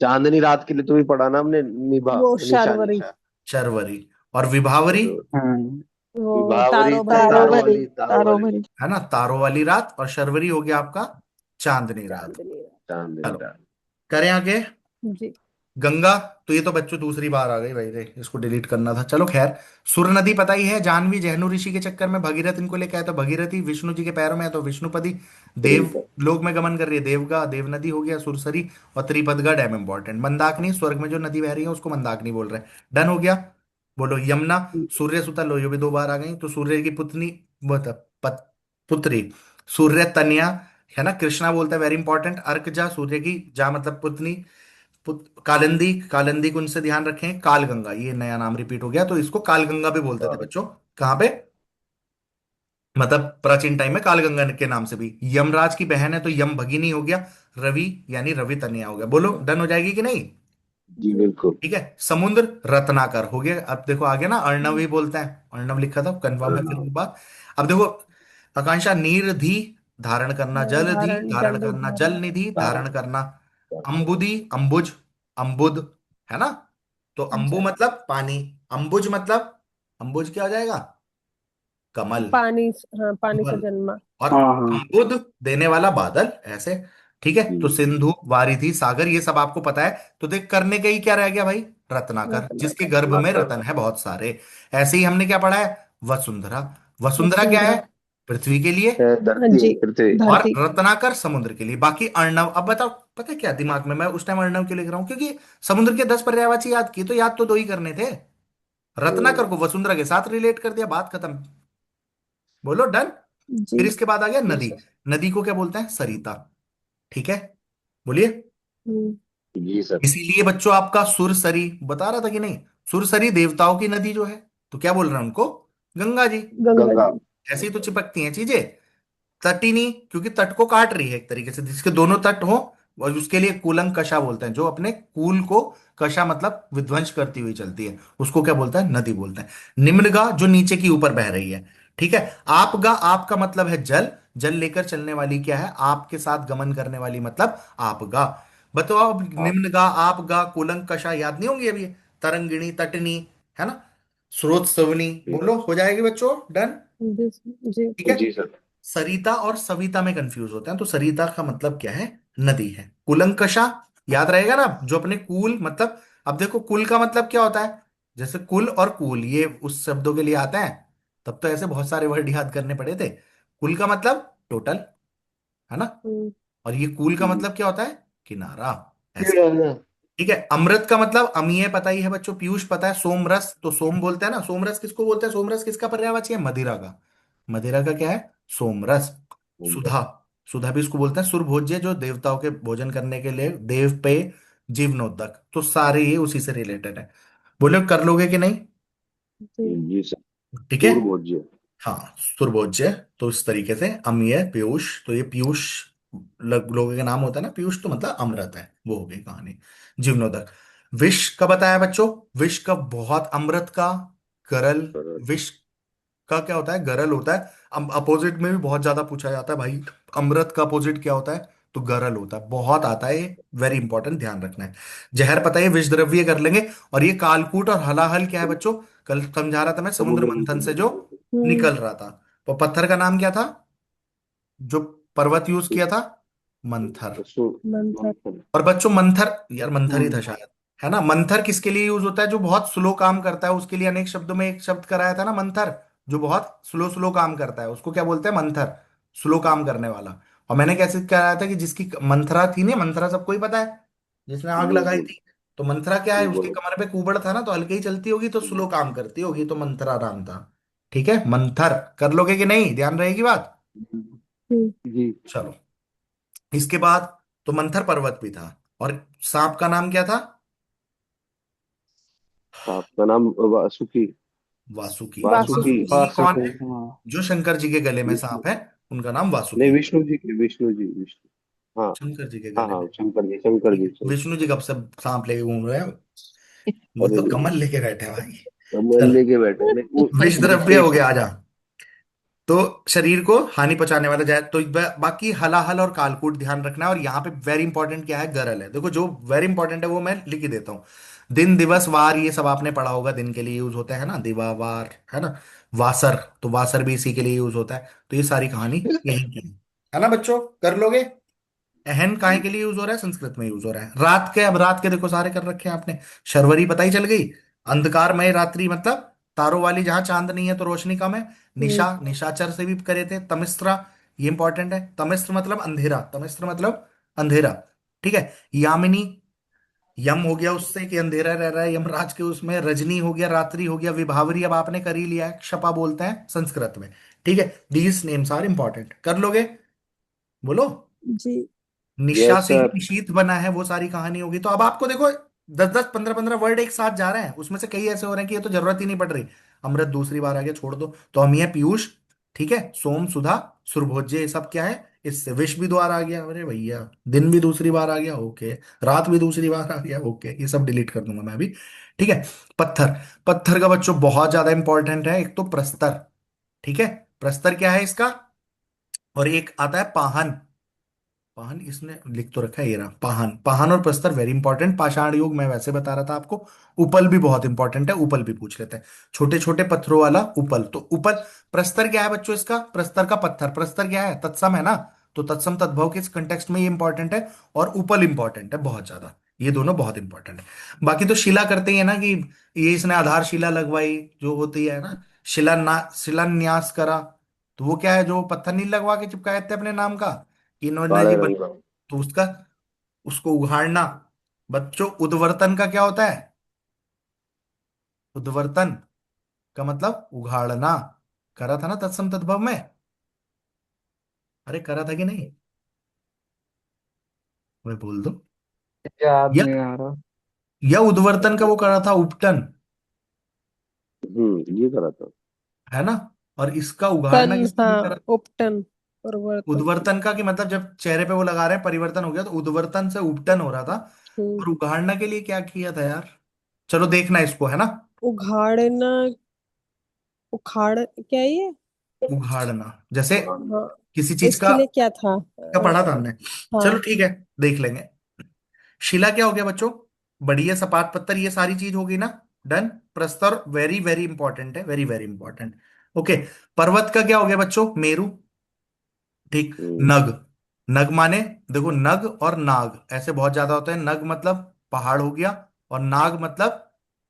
चांदनी रात के लिए तो भी पढ़ा ना हमने, निभा। वो निशा शर्वरी। निशा। शर्वरी। और विभावरी, हम्म। वो विभावरी तारो तो भरी तारों रात। तारों भरी। वाली तारों तारों वाली। भरी। है ना, तारों वाली रात। और शर्वरी हो गया आपका चांदनी रात। चांदनी रात। चांदनी चलो, रात। करें आगे। जी। गंगा, तो ये तो बच्चों दूसरी बार आ गई भाई रे, इसको डिलीट करना था, चलो खैर। सुर नदी पता ही है, जानवी जहनु ऋषि के चक्कर में भगीरथ इनको लेके आया, तो भगीरथी। विष्णु जी के पैरों में है तो विष्णुपदी। देव ठीक है। लोक में गमन कर रही है, देवगा, देव नदी हो गया सुरसरी। और त्रिपदगा डैम इंपॉर्टेंट। मंदाकिनी, स्वर्ग में जो नदी बह रही है उसको मंदाकिनी बोल रहे हैं। डन हो गया। बोलो, यमुना, सूर्य सुता, लो ये भी दो बार आ गई, तो सूर्य की पुतनी, वो था, पुत्री, सूर्य तनया, है ना। कृष्णा बोलता है, वेरी इंपॉर्टेंट। अर्क जा, सूर्य की जा मतलब पुतनी, कालिंदी, कालिंदी कुंज से ध्यान रखें। कालगंगा, ये नया नाम रिपीट हो गया, तो इसको कालगंगा भी बोलते थे हाँ। बच्चों। कहाँ पे? मतलब प्राचीन टाइम में कालगंगा के नाम से भी। यमराज की बहन है तो यम भगिनी हो गया। रवि यानी रवि तनया हो गया। बोलो, डन हो जाएगी कि नहीं? जी जी। बिल्कुल। ठीक है, समुद्र, रत्नाकर हो गया। अब देखो आ गया ना, अर्णव ही बोलते हैं, अर्णव लिखा था, कंफर्म है फिर हाँ। एक बार। अब देखो, आकांक्षा, नीर धी, धारण करना, जल धी, धारण, धारण जल करना, जल धारण। निधि, धारण हाँ। करना। अंबुदी, अंबुज, अंबुद, है ना। तो अंबु जल। मतलब पानी, अंबुज मतलब, अंबुज क्या हो जाएगा? कमल, पानी। हाँ, पानी से कमल। जन्मा। और हाँ हाँ। अम्बुद, देने वाला बादल, ऐसे। ठीक है, तो जी। सिंधु, वारिधि, सागर, ये सब आपको पता है। तो देख, करने का ही क्या रह गया भाई? रत्नाकर, जिसके रत्नाकर। गर्भ में माता। रतन है बहुत सारे। ऐसे ही हमने क्या पढ़ा है? वसुंधरा। वसुंधरा क्या है? वसुंधरा। पृथ्वी के लिए। है हाँ धरती जी। पृथ्वी। और धरती। रत्नाकर समुद्र के लिए। बाकी अर्णव, अब बताओ, पता है क्या दिमाग में, मैं उस टाइम अर्णव क्यों लिख रहा हूँ, क्योंकि समुद्र के 10 पर्यायवाची याद किए, तो याद तो दो ही करने थे। रत्नाकर को वसुंधरा के साथ रिलेट कर दिया, बात खत्म। बोलो डन। जी। फिर इसके बाद आ गया जी नदी। सर। नदी को क्या बोलते हैं? सरिता। ठीक है, बोलिए। हम्म। जी सर। इसीलिए बच्चों आपका सुरसरी बता रहा था कि नहीं, सुरसरी देवताओं की नदी जो है, तो क्या बोल रहे हैं उनको? गंगा जी। गंगा गंगा। जी। ऐसी तो चिपकती हैं चीजें। तटिनी, क्योंकि तट को काट रही है एक तरीके से, जिसके दोनों तट हो, और उसके लिए कूलंग कषा बोलते हैं, जो अपने कूल को, कषा मतलब विध्वंस करती हुई चलती है, उसको क्या बोलता है? नदी बोलते हैं। निम्नगा, जो नीचे की ऊपर बह रही है। ठीक है। आपगा, आपका मतलब है जल, जल लेकर चलने वाली क्या है? आपके साथ गमन करने वाली, मतलब आपगा। बताओ अब, आप। निम्नगा, आपगा, कूलंग कषा याद नहीं होंगी अभी? तरंगिणी, तटनी, है ना, स्रोत सवनी, जी। बोलो हो जाएगी बच्चों, डन। जी। जी। ठीक है। जी सर। सरिता और सविता में कंफ्यूज होते हैं, तो सरिता का मतलब क्या है? नदी है। कुलंकषा याद रहेगा ना, जो अपने कूल मतलब, अब देखो कुल का मतलब क्या होता है? जैसे कुल और कूल ये उस शब्दों के लिए आते हैं, तब तो ऐसे बहुत सारे वर्ड याद करने पड़े थे। कुल का मतलब टोटल, है ना, हम्म। और ये कूल का हम्म। मतलब क्या होता है? किनारा। ऐसे। किराना। ठीक है। अमृत का मतलब अमीय पता ही है बच्चों, पीयूष पता है, सोमरस तो सोम बोलते हैं ना, सोमरस किसको बोलते हैं? सोमरस किसका पर्यायवाची है? मदिरा का। मदिरा का क्या है? सोमरस। सुधा, सुधा भी इसको बोलते हैं। सुरभोज्य, जो देवताओं के भोजन करने के लिए, देव पे जीवनोदक, तो सारे ये उसी से रिलेटेड है। बोले कर लोगे कि नहीं? जी। जी सर। ठीक है। सूर भोज्य। हाँ, सुरभोज्य। तो इस तरीके से अमीय, पीयूष, तो ये पीयूष लोगों के नाम होता है ना, पीयूष तो मतलब अमृत है, वो हो गई कहानी। जीवनोदक। विष का बताया बच्चों। विष का बहुत, अमृत का गरल। सर। विष का क्या होता है? गरल होता है। अपोजिट में भी बहुत ज्यादा पूछा जाता है भाई, अमृत का अपोजिट क्या होता है? तो गरल होता है, बहुत आता है ये, वेरी इंपॉर्टेंट, ध्यान रखना है। जहर पता है, विष द्रव्य कर लेंगे। और ये कालकूट और हलाहल क्या है बच्चों? कल समझा रहा था मैं, समुद्र समुद्र मंथन से जो मंथन। हम्म। निकल रहा था। तो पत्थर का नाम क्या था, जो पर्वत यूज किया था? मंथर। मंथर। मंथन। और बच्चों मंथर, यार मंथर ही था हम्म। शायद, है ना। मंथर किसके लिए यूज होता है? जो बहुत स्लो काम करता है, उसके लिए अनेक शब्दों में एक शब्द कराया था ना, मंथर। जो बहुत स्लो स्लो काम करता है, उसको क्या बोलते हैं? मंथर। स्लो काम करने वाला। और मैंने कैसे कराया था कि जिसकी मंथरा थी ना, मंथरा सबको ही पता है, जिसने आग लगाई बिल्कुल। थी। तो मंथरा क्या है? उसके बिल्कुल। कमर पे कुबड़ था ना, तो हल्के ही चलती होगी, तो स्लो काम करती होगी, तो मंथरा नाम था। ठीक है, मंथर। कर लोगे कि नहीं? ध्यान रहेगी बात। हम्म। जी। चलो। इसके बाद तो मंथर पर्वत भी था। और सांप का नाम क्या था? आपका नाम वासुकी। वासुकी। वासुकी। वासुकी कौन वासुकी। है? हाँ। जो शंकर जी के गले में विष्णु। सांप है, उनका नाम नहीं, वासुकी। विष्णु जी के, विष्णु जी, विष्णु। हाँ। शंकर जी के हाँ गले में। हाँ, शंकर जी, शंकर ठीक जी, है, शंकर। विष्णु जी कब से सांप लेके घूम रहे हैं? वो अरे तो नहीं, कमल लेके बैठे हैं भाई। कमल चलो। लेके बैठे हैं, नहीं विष वो द्रव्य हो शेष है। गया, आजा। तो शरीर को हानि पहुंचाने वाला जाए तो बाकी हलाहल और कालकूट ध्यान रखना है। और यहाँ पे वेरी इंपॉर्टेंट क्या है? गरल है। देखो जो वेरी इंपॉर्टेंट है वो मैं लिख ही देता हूँ। दिन, दिवस, वार, ये सब आपने पढ़ा होगा, दिन के लिए यूज होते हैं ना, दिवा, वार, है ना। वासर, तो वासर भी इसी के लिए यूज होता है। तो ये सारी कहानी यहीं की है ना बच्चों, कर लोगे? अहन काय के लिए यूज हो रहा है? संस्कृत में यूज हो रहा है। रात के, अब रात के देखो सारे कर रखे हैं आपने। शर्वरी पता ही चल गई। अंधकारमय रात्रि मतलब तारों वाली, जहां चांद नहीं है तो रोशनी कम है। हम्म। निशा, निशाचर से भी करे थे। तमिस्रा, ये इंपॉर्टेंट है। तमिस्र मतलब अंधेरा, तमिस्र मतलब अंधेरा। ठीक है। यामिनी, यम हो गया उससे कि अंधेरा रह रहा है, यमराज के उसमें। रजनी हो गया, रात्रि हो गया। विभावरी अब आपने कर ही लिया है, क्षपा बोलते हैं संस्कृत में। ठीक है। दीज नेम्स आर इंपॉर्टेंट, कर लोगे? बोलो। जी। निशा यस से ही सर। निशीथ बना है, वो सारी कहानी होगी। तो अब आपको देखो, 10 10 15 15 वर्ड एक साथ जा रहे हैं, उसमें से कई ऐसे हो रहे हैं कि ये तो जरूरत ही नहीं पड़ रही। अमृत दूसरी बार आ गया, छोड़ दो। तो हम ये पीयूष, ठीक है, सोम, सुधा, सुरभोज्य, ये सब क्या है? इससे विष भी द्वार आ गया, अरे भैया। दिन भी दूसरी बार आ गया, ओके। रात भी दूसरी बार आ गया, ओके। ये सब डिलीट कर दूंगा मैं भी। ठीक है। पत्थर, पत्थर का बच्चों बहुत ज्यादा इंपॉर्टेंट है। एक तो प्रस्तर, ठीक है, प्रस्तर क्या है इसका? और एक आता है पाहन। पाहन इसने लिख तो रखा है, ये रहा पाहन। पाहन और प्रस्तर वेरी इंपॉर्टेंट। पाषाण युग मैं वैसे बता रहा था आपको। उपल भी बहुत इंपॉर्टेंट है, उपल भी पूछ लेते हैं। छोटे छोटे पत्थरों वाला उपल, तो उपल। प्रस्तर क्या है बच्चों इसका? प्रस्तर का पत्थर, प्रस्तर क्या है? तत्सम है ना। तो तत्सम तद्भव के कंटेक्स्ट में ये इंपॉर्टेंट है। और उपल इंपॉर्टेंट है बहुत ज्यादा। ये दोनों बहुत इंपॉर्टेंट है। बाकी तो शिला करते ही है ना कि ये इसने आधारशिला लगवाई, जो होती है ना, शिलान्यास करा। तो वो क्या है? जो पत्थर नहीं लगवा के चिपकाए थे अपने नाम का, कि इन्होंने काले जी, रंग का। तो उसका उसको उघाड़ना। बच्चों उद्वर्तन का क्या होता है? उद्वर्तन का मतलब उघाड़ना। करा था ना तत्सम तद्भव में? अरे करा था कि नहीं? मैं बोल दूं। याद या नहीं आ रहा। या उद्वर्तन का वो करा था उपटन, ये करा था। है ना? और इसका तन, उघाड़ना किसके लिए हाँ, करा? उपटन, परिवर्तन। उद्वर्तन का कि मतलब जब चेहरे पे वो लगा रहे हैं परिवर्तन हो गया, तो उद्वर्तन से उपटन हो रहा था। हम्म। और उघाड़ना के लिए क्या किया था यार? चलो देखना इसको, है ना? उघाड़ना, उखाड़, क्या है ये? उघाड़ना जैसे हाँ, किसी चीज इसके लिए क्या था? का पढ़ा था हमने। चलो हाँ। ठीक है, देख लेंगे। शिला क्या हो गया बच्चों? बड़ी है, सपाट पत्थर, ये सारी चीज होगी ना। डन। प्रस्तर वेरी वेरी इंपॉर्टेंट है, वेरी वेरी इंपॉर्टेंट। ओके। पर्वत का क्या हो गया बच्चों? मेरू। ठीक। हम्म, नग। नग माने, देखो नग और नाग ऐसे बहुत ज्यादा होते हैं। नग मतलब पहाड़ हो गया, और नाग मतलब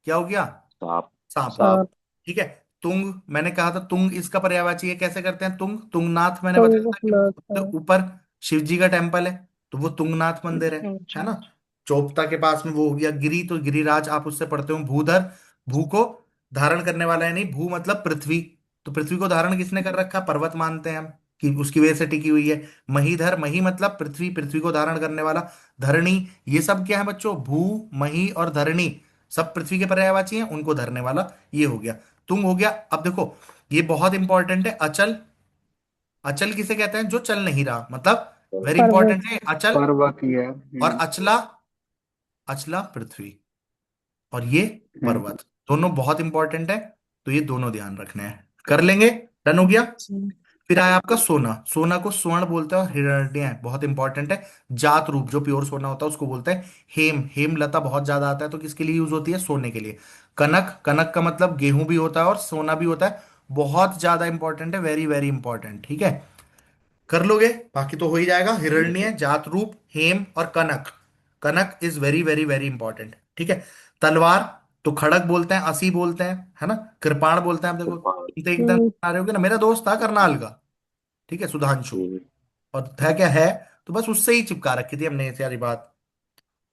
क्या हो गया? सांप। सांप हो गया। सांप। सांप। ठीक है। तुंग, मैंने कहा था तुंग इसका पर्यायवाची है। कैसे करते हैं तुंग? तुंगनाथ मैंने बताया था कि तुंगनाथ, हाँ। सबसे ऊपर शिव जी का टेम्पल है, तो वो तुंगनाथ मंदिर है ना? चोपता के पास में वो हो गया गिरी, तो गिरिराज आप उससे पढ़ते हो। भूधर, भू को धारण करने वाला है, नहीं, भू मतलब पृथ्वी। तो पृथ्वी को धारण किसने कर रखा? पर्वत मानते हैं हम कि उसकी वजह से टिकी हुई है। महीधर, मही मतलब पृथ्वी, पृथ्वी को धारण करने वाला। धरणी, ये सब क्या है बच्चों? भू, मही और धरणी सब पृथ्वी के पर्यायवाची हैं, उनको धरने वाला ये हो गया। तुंग हो गया। अब देखो, ये बहुत इंपॉर्टेंट है। अचल, अचल किसे कहते हैं? जो चल नहीं रहा, मतलब वेरी पर्वत। इंपॉर्टेंट है अचल। पर्वत ही है। और अचला, अचला पृथ्वी। और ये हम्म। पर्वत, दोनों बहुत इंपॉर्टेंट है। तो ये दोनों ध्यान रखने हैं, कर लेंगे। डन हो गया। फिर आया आपका सोना। सोना को स्वर्ण बोलते हैं, और हिरण्य है, बहुत इंपॉर्टेंट है। जात रूप जो प्योर सोना होता है उसको बोलते हैं हेम। हेम लता बहुत ज्यादा आता है, तो किसके लिए यूज होती है? सोने के लिए। कनक, कनक का मतलब गेहूं भी होता है और सोना भी होता है। बहुत ज्यादा इंपॉर्टेंट है, वेरी वेरी इंपॉर्टेंट। ठीक है, कर लोगे, बाकी तो हो ही जाएगा। हिरण्य, जात रूप, हेम और कनक। कनक is very very very important. ठीक है। तलवार, तो खड़क बोलते हैं, असी बोलते हैं, है ना? कृपाण बोलते हैं। आप देखो तुम तो एकदम हम्म। आ रहे होगे ना, मेरा दोस्त था करनाल का, ठीक है, सुधांशु। हम्म, और था क्या है, तो बस उससे ही चिपका रखी थी हमने ये सारी बात।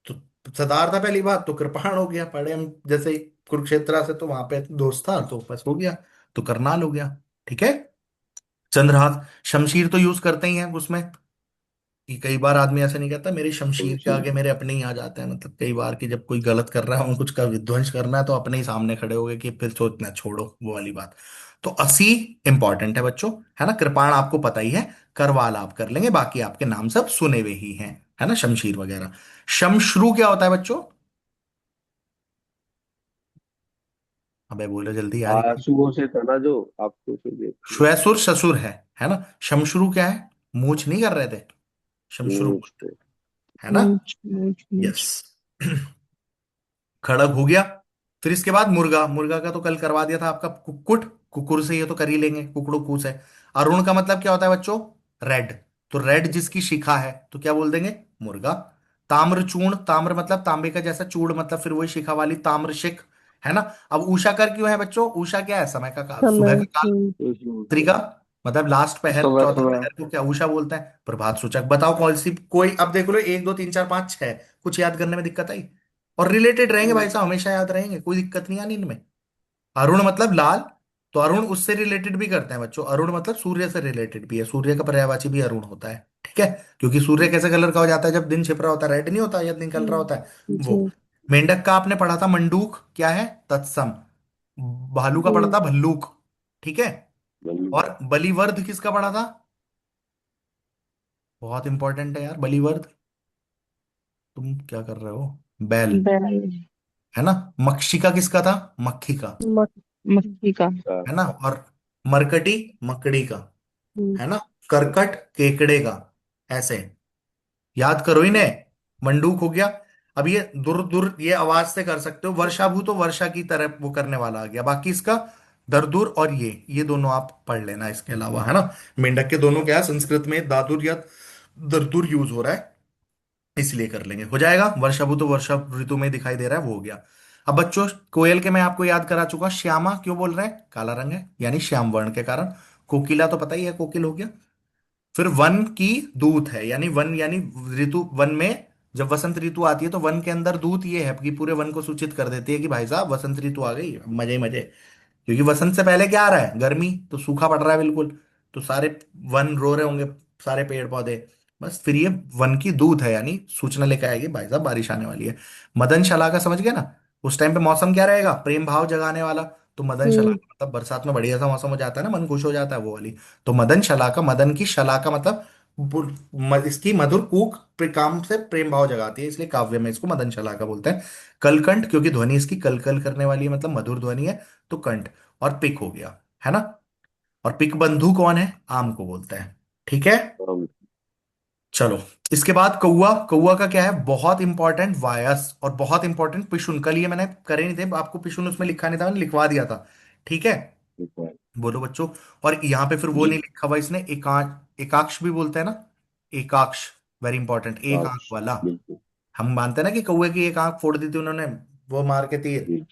तो सरदार था पहली बात, तो कृपाण हो गया, पढ़े हम जैसे ही कुरुक्षेत्र से, तो वहां पे दोस्त था, तो बस हो गया। तो करनाल हो गया। ठीक है। चंद्रहास, शमशीर तो यूज करते ही हैं उसमें, कि कई बार आदमी ऐसा नहीं कहता मेरी शमशीर के आगे मेरे अपने ही आ जाते हैं। मतलब कई बार कि जब कोई गलत कर रहा है और कुछ का विध्वंस करना है, तो अपने ही सामने खड़े हो गए कि फिर सोचना, छोड़ो वो वाली बात। तो असी इंपॉर्टेंट है बच्चों, है ना? कृपाण आपको पता ही है। करवाल आप कर लेंगे, बाकी आपके नाम सब सुने हुए ही हैं, है ना? शमशीर वगैरह। शमश्रु क्या होता है बच्चों? अबे बोलो जल्दी यार। आंसुओं से था ना जो आपको से देखिए। श्वेसुर ससुर है ना? शमश्रु क्या है? मूछ नहीं कर रहे थे, शमश्रु मूछ बोलते पे। हैं, है ना? मूछ मूछ मूछ। यस। खड़ग हो गया। फिर इसके बाद मुर्गा, मुर्गा का तो कल करवा दिया था आपका। कुक्कुट, कुकुर से ये तो कर ही लेंगे, कुकड़ू कूस है। अरुण का मतलब क्या होता है बच्चों? रेड। तो रेड जिसकी शिखा है, तो क्या बोल देंगे? मुर्गा। ताम्र चूर्ण, ताम्र मतलब तांबे का जैसा, चूर्ण मतलब फिर वही शिखा वाली, ताम्र शिख, है ना? अब उषा कर क्यों है बच्चों? उषा क्या है? समय का काल, सुबह समय। का काल। हम्म, त्रिका मतलब लास्ट पहर, सुबह चौथे सुबह। पहर को क्या उषा बोलते हैं? प्रभात सूचक। बताओ कौन सी, कोई अब देख लो, एक दो तीन चार पांच छह, कुछ याद करने में दिक्कत आई? और रिलेटेड रहेंगे भाई साहब, हमेशा याद रहेंगे, कोई दिक्कत नहीं आनी इनमें। अरुण मतलब लाल, तो अरुण उससे रिलेटेड भी करते हैं बच्चों। अरुण मतलब सूर्य से रिलेटेड भी है, सूर्य का पर्यायवाची भी अरुण होता है। ठीक है। क्योंकि सूर्य कैसे कलर का हो जाता है? जब दिन छिप रहा होता है, रेड नहीं होता, या निकल रहा होता है जी। वो। मेंढक का आपने पढ़ा था मंडूक क्या है? तत्सम। भालू का पढ़ा हम्म। था भल्लूक। ठीक है। बल्लू। और बलिवर्ध किसका पढ़ा था? बहुत इंपॉर्टेंट है यार बलिवर्ध। तुम क्या कर रहे हो? बैल, बैल। है ना? मक्षिका किसका था? मक्खी का, मक। मक्खी का। हाँ, है ना? और मरकटी, मकड़ी का, हम्म। है ना? करकट, केकड़े का। ऐसे याद करो इन्हें। मंडूक हो गया। अब ये दुर दुर ये आवाज से कर सकते हो। वर्षाभू तो वर्षा की तरह वो करने वाला आ गया। बाकी इसका दरदुर और ये दोनों आप पढ़ लेना इसके अलावा, है ना? मेंढक के दोनों क्या है, संस्कृत में दादुर या दरदुर यूज हो रहा है, इसलिए कर लेंगे, हो जाएगा। वर्षाभू तो वर्षा ऋतु में दिखाई दे रहा है, वो हो गया। अब बच्चों, कोयल के मैं आपको याद करा चुका। श्यामा क्यों बोल रहे हैं? काला रंग है, यानी श्याम वर्ण के कारण। कोकिला तो पता ही है, कोकिल हो गया। फिर वन की दूत है, यानी वन यानी ऋतु, वन में जब वसंत ऋतु आती है तो वन के अंदर दूत ये है कि पूरे वन को सूचित कर देती है कि भाई साहब वसंत ऋतु आ गई, अब मजे ही मजे। क्योंकि वसंत से पहले क्या आ रहा है, गर्मी, तो सूखा पड़ रहा है बिल्कुल। तो सारे वन रो रहे होंगे, सारे पेड़ पौधे। बस फिर ये वन की दूत है, यानी सूचना लेकर आएगी भाई साहब बारिश आने वाली है। मदन शलाका समझ गए ना। उस टाइम पे मौसम क्या रहेगा, प्रेम भाव जगाने वाला। तो मदन हम्म। शलाका मतलब बरसात में बढ़िया सा मौसम हो जाता है ना, मन खुश हो जाता है, वो वाली। तो मदन शलाका, मदन की शलाका मतलब इसकी मधुर कूक काम से प्रेम भाव जगाती है, इसलिए काव्य में इसको मदन शलाका बोलते हैं। कलकंठ, क्योंकि ध्वनि इसकी कल कल करने वाली है, मतलब मधुर ध्वनि है। तो कंठ। और पिक हो गया, है ना। और पिक बंधु कौन है, आम को बोलते हैं। ठीक है। हम। चलो। इसके बाद कौआ, कौआ का क्या है, बहुत इंपॉर्टेंट वायस और बहुत इंपॉर्टेंट पिशुन। कल ये मैंने करे नहीं थे, आपको पिशुन उसमें लिखा नहीं था, मैंने लिखवा दिया था। ठीक है। ठीक है। बोलो बच्चों। और यहाँ पे फिर वो जी। नहीं लिखा हुआ इसने, एकाक्ष भी बोलते हैं ना। एकाक्ष, वेरी इंपॉर्टेंट, एक आंख काश। वाला। बिल्कुल। हम मानते हैं ना कि कौए की एक आंख फोड़ दी थी उन्होंने, वो मार के तीर। जी।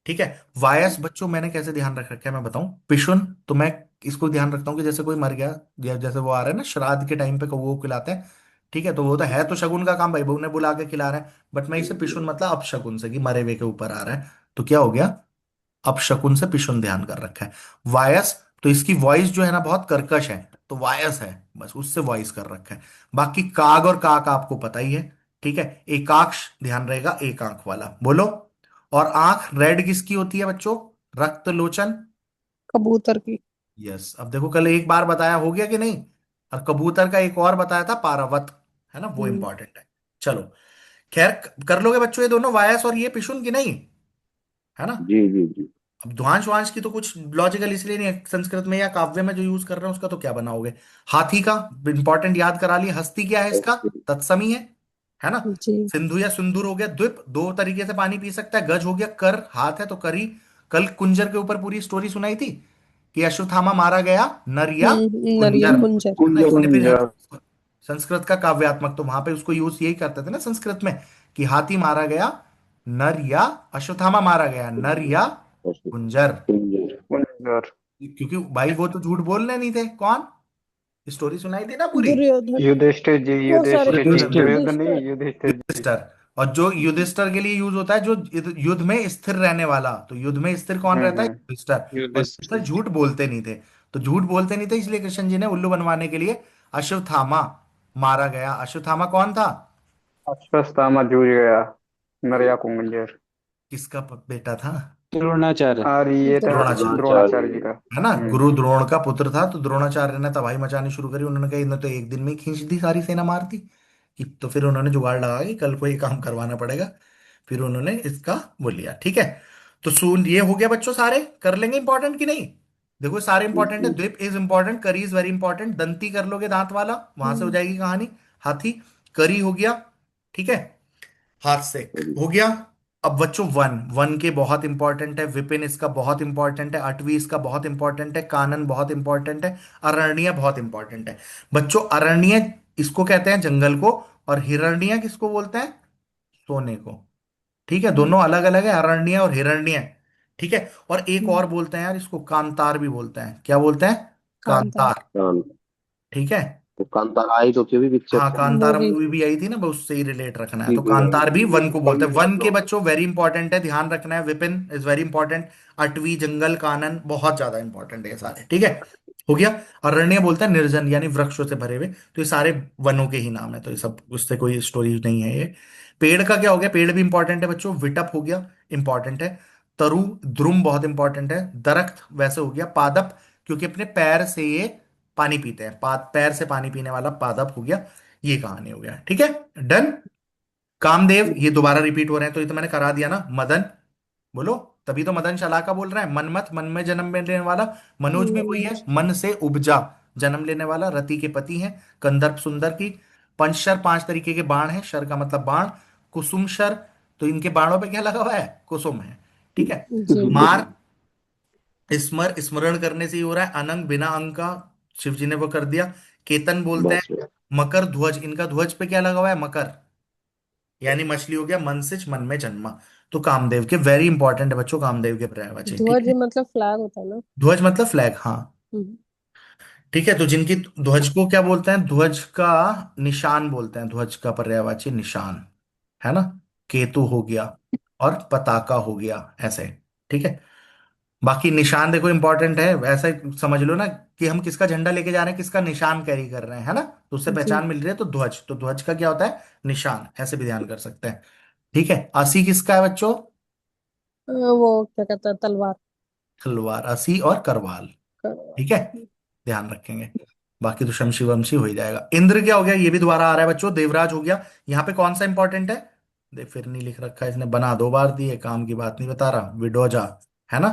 ठीक है। वायस बच्चों मैंने कैसे ध्यान रख रखा है मैं बताऊं, पिशुन। तो मैं इसको ध्यान रखता हूँ कि जैसे कोई मर गया, या जैसे वो आ रहा है ना श्राद्ध के टाइम पे कौओं को खिलाते हैं। ठीक है, तो वो तो है तो शगुन का काम, भाई बहू ने बुला के खिला रहे हैं। बट मैं इसे पिशुन मतलब अपशकुन से, कि मरे हुए के ऊपर आ रहा है। तो क्या हो गया, अपशकुन से पिशुन ध्यान कर रखा है। वायस, तो इसकी वॉइस जो है ना बहुत कर्कश है, तो वायस है, बस उससे वॉइस कर रखा है। बाकी काग और काक आपको पता ही है। ठीक है। एकाक्ष ध्यान रहेगा, एक आंख वाला, बोलो। और आंख रेड किसकी होती है बच्चों, रक्त लोचन। कबूतर की। यस, अब देखो कल एक बार बताया, हो गया कि नहीं। और कबूतर का एक और बताया था, पारावत, है ना, वो हम्म। इंपॉर्टेंट है। चलो। खैर, कर लोगे बच्चों ये दोनों, वायस और ये पिशुन की नहीं, है ना। जी जी जी। अब ध्वांश वांश की तो कुछ लॉजिकल इसलिए नहीं है, संस्कृत में या काव्य में जो यूज कर रहे हैं उसका तो क्या बनाओगे। हाथी का इंपॉर्टेंट याद करा लिया, हस्ती क्या है इसका, ओके। तत्समी है ना। जी। सिंधु या सिंदूर हो गया, द्वीप, दो तरीके से पानी पी सकता है। गज हो गया, कर हाथ है तो करी। कल कुंजर के ऊपर पूरी स्टोरी सुनाई थी कि अश्वत्थामा मारा गया, नर या नरिया कुंजर, कुंजर। है ना। कुंजर इसलिए फिर है कुंजर। ना संस्कृत का काव्यात्मक, तो वहां पे उसको यूज यही करते थे ना संस्कृत में, कि हाथी मारा गया नर या, अश्वत्थामा मारा गया नर या कुंजर। कुंजर। कुंजर। क्योंकि भाई वो तो झूठ बोलने नहीं थे, कौन, स्टोरी सुनाई थी ना पूरी। दुर्योधन। युधिष्ठिर जी, ओ सॉरी, युधिष्ठिर जी, दुर्योधन नहीं, दुर्योधन नहीं, युधिष्ठिर। युधिष्ठिर जी। युधिष्ठिर। और जो युधिष्ठिर के लिए यूज होता है, जो युद्ध में स्थिर रहने वाला, तो युद्ध में स्थिर कौन रहता है, हम्म। युधिष्ठिर। और युधिष्ठिर युधिष्ठिर। झूठ बोलते नहीं थे। तो झूठ बोलते नहीं थे, इसलिए कृष्ण जी ने उल्लू बनवाने के लिए अश्वत्थामा मारा गया। अश्वत्थामा कौन था, अश्वत्थामा जूझ गया, नरिया कुंजर। किसका बेटा था, द्रोणाचार्य। और ये था द्रोणाचार्य, द्रोणाचार्य द्रोणाचार्य। जी का। है ना। हम्म। गुरु द्रोण का पुत्र था, तो द्रोणाचार्य ने तबाही मचानी शुरू करी। उन्होंने कहा इन्हें तो एक दिन में ही खींच दी, सारी सेना मार दी। कि तो फिर उन्होंने जुगाड़ लगा कि कल को ये काम करवाना पड़ेगा। फिर उन्होंने इसका वो लिया। ठीक है। तो सुन, ये हो गया बच्चों, सारे कर लेंगे इंपॉर्टेंट कि नहीं। देखो सारे जी इंपॉर्टेंट है, जी। द्वीप इज इंपॉर्टेंट, करी इज वेरी इंपॉर्टेंट, दंती कर लोगे दांत वाला, वहां से हो हम्म। जाएगी कहानी। हाथी, करी हो गया। ठीक है। हाथ से हो गया। अब बच्चों वन, वन के बहुत इंपॉर्टेंट है, विपिन इसका बहुत इंपॉर्टेंट है, अटवी इसका बहुत इंपॉर्टेंट है, कानन बहुत इंपॉर्टेंट है, अरण्य बहुत इंपॉर्टेंट है। बच्चों अरण्य इसको कहते हैं जंगल को, और हिरण्य किसको बोलते हैं, सोने को। ठीक है, दोनों अलग अलग है, अरण्य और हिरण्य। ठीक है। और एक हम्म। और बोलते हैं यार इसको, कांतार भी बोलते हैं, क्या बोलते हैं, कांतार। कांतार। कान। ठीक है। तो कांतारा आई तो क्यों भी पिक्चर। हाँ, कांतारा मूवी। मूवी भी आई थी ना, बस उससे ही रिलेट रखना है, जी तो जी हाँ, कांतार भी जी वन जी, को बोलते हैं। कॉमेडी वन के ब्लॉग। बच्चों वेरी इंपॉर्टेंट है, ध्यान रखना है, Vipin is very important. Atavi, जंगल, कानन बहुत ज्यादा इंपॉर्टेंट है ये सारे। ठीक है। हो गया। अरण्य बोलता है निर्जन, यानी वृक्षों से भरे हुए, तो ये सारे वनों के ही नाम है, तो ये सब उससे कोई स्टोरी नहीं है ये। पेड़ का क्या हो गया, पेड़ भी इंपॉर्टेंट है बच्चों, विटप हो गया, इंपॉर्टेंट है। तरु, द्रुम बहुत इंपॉर्टेंट है। दरख्त वैसे हो गया। पादप, क्योंकि अपने पैर से ये पानी पीते हैं, पैर से पानी पीने वाला पादप हो गया। ये कहानी हो गया। ठीक है। डन। कामदेव, ये दोबारा रिपीट हो रहे हैं, तो ये तो मैंने करा दिया ना। मदन, बोलो। तभी तो मदन शलाका बोल रहा है। मनमथ, मन में जन्म लेने वाला। मनोज भी वही है, मनोज। मन से उपजा, जन्म लेने वाला, रति के पति हैं। कंदर्प, सुंदर की। पंचशर, पांच तरीके के बाण है, शर का मतलब बाण। कुसुम शर, तो इनके बाणों पे क्या लगा हुआ है, कुसुम है। ठीक है। जी। मार, स्मरण करने से ही हो रहा है। अनंग, बिना अंग का, शिव जी ने वो कर दिया। केतन बोलते हैं। बस यार। मकर, ध्वज, इनका ध्वज पे क्या लगा हुआ है, मकर, यानी मछली हो गया। मनसिच, मन में जन्मा। तो कामदेव के वेरी इंपॉर्टेंट है बच्चों, कामदेव के पर्यायवाची। ठीक ध्वज है। मतलब फ्लैग होता है ना। ध्वज मतलब फ्लैग, हाँ। हम्म। ठीक है, तो जिनकी ध्वज को क्या बोलते हैं, ध्वज का निशान बोलते हैं, ध्वज का पर्यायवाची निशान, है ना। केतु हो गया और पताका हो गया, ऐसे। ठीक है। बाकी निशान देखो इंपॉर्टेंट है, ऐसा ही समझ लो ना कि हम किसका झंडा लेके जा रहे हैं, किसका निशान कैरी कर रहे हैं, है ना। तो उससे जी। पहचान मिल रही है, तो ध्वज, तो ध्वज का क्या होता है, निशान, ऐसे भी ध्यान कर सकते हैं। ठीक है। असी किसका है बच्चों, वो क्या कहता है, तलवार। तलवार, असी और करवाल। करवार। ठीक है, ध्यान रखेंगे। बाकी तो शमशी वमशी हो ही जाएगा। इंद्र क्या हो गया, ये भी दोबारा आ रहा है बच्चों, देवराज हो गया। यहाँ पे कौन सा इंपॉर्टेंट है, देख फिर नहीं लिख रखा है इसने, बना दो बार दी है, काम की बात नहीं बता रहा, विडोजा, है ना।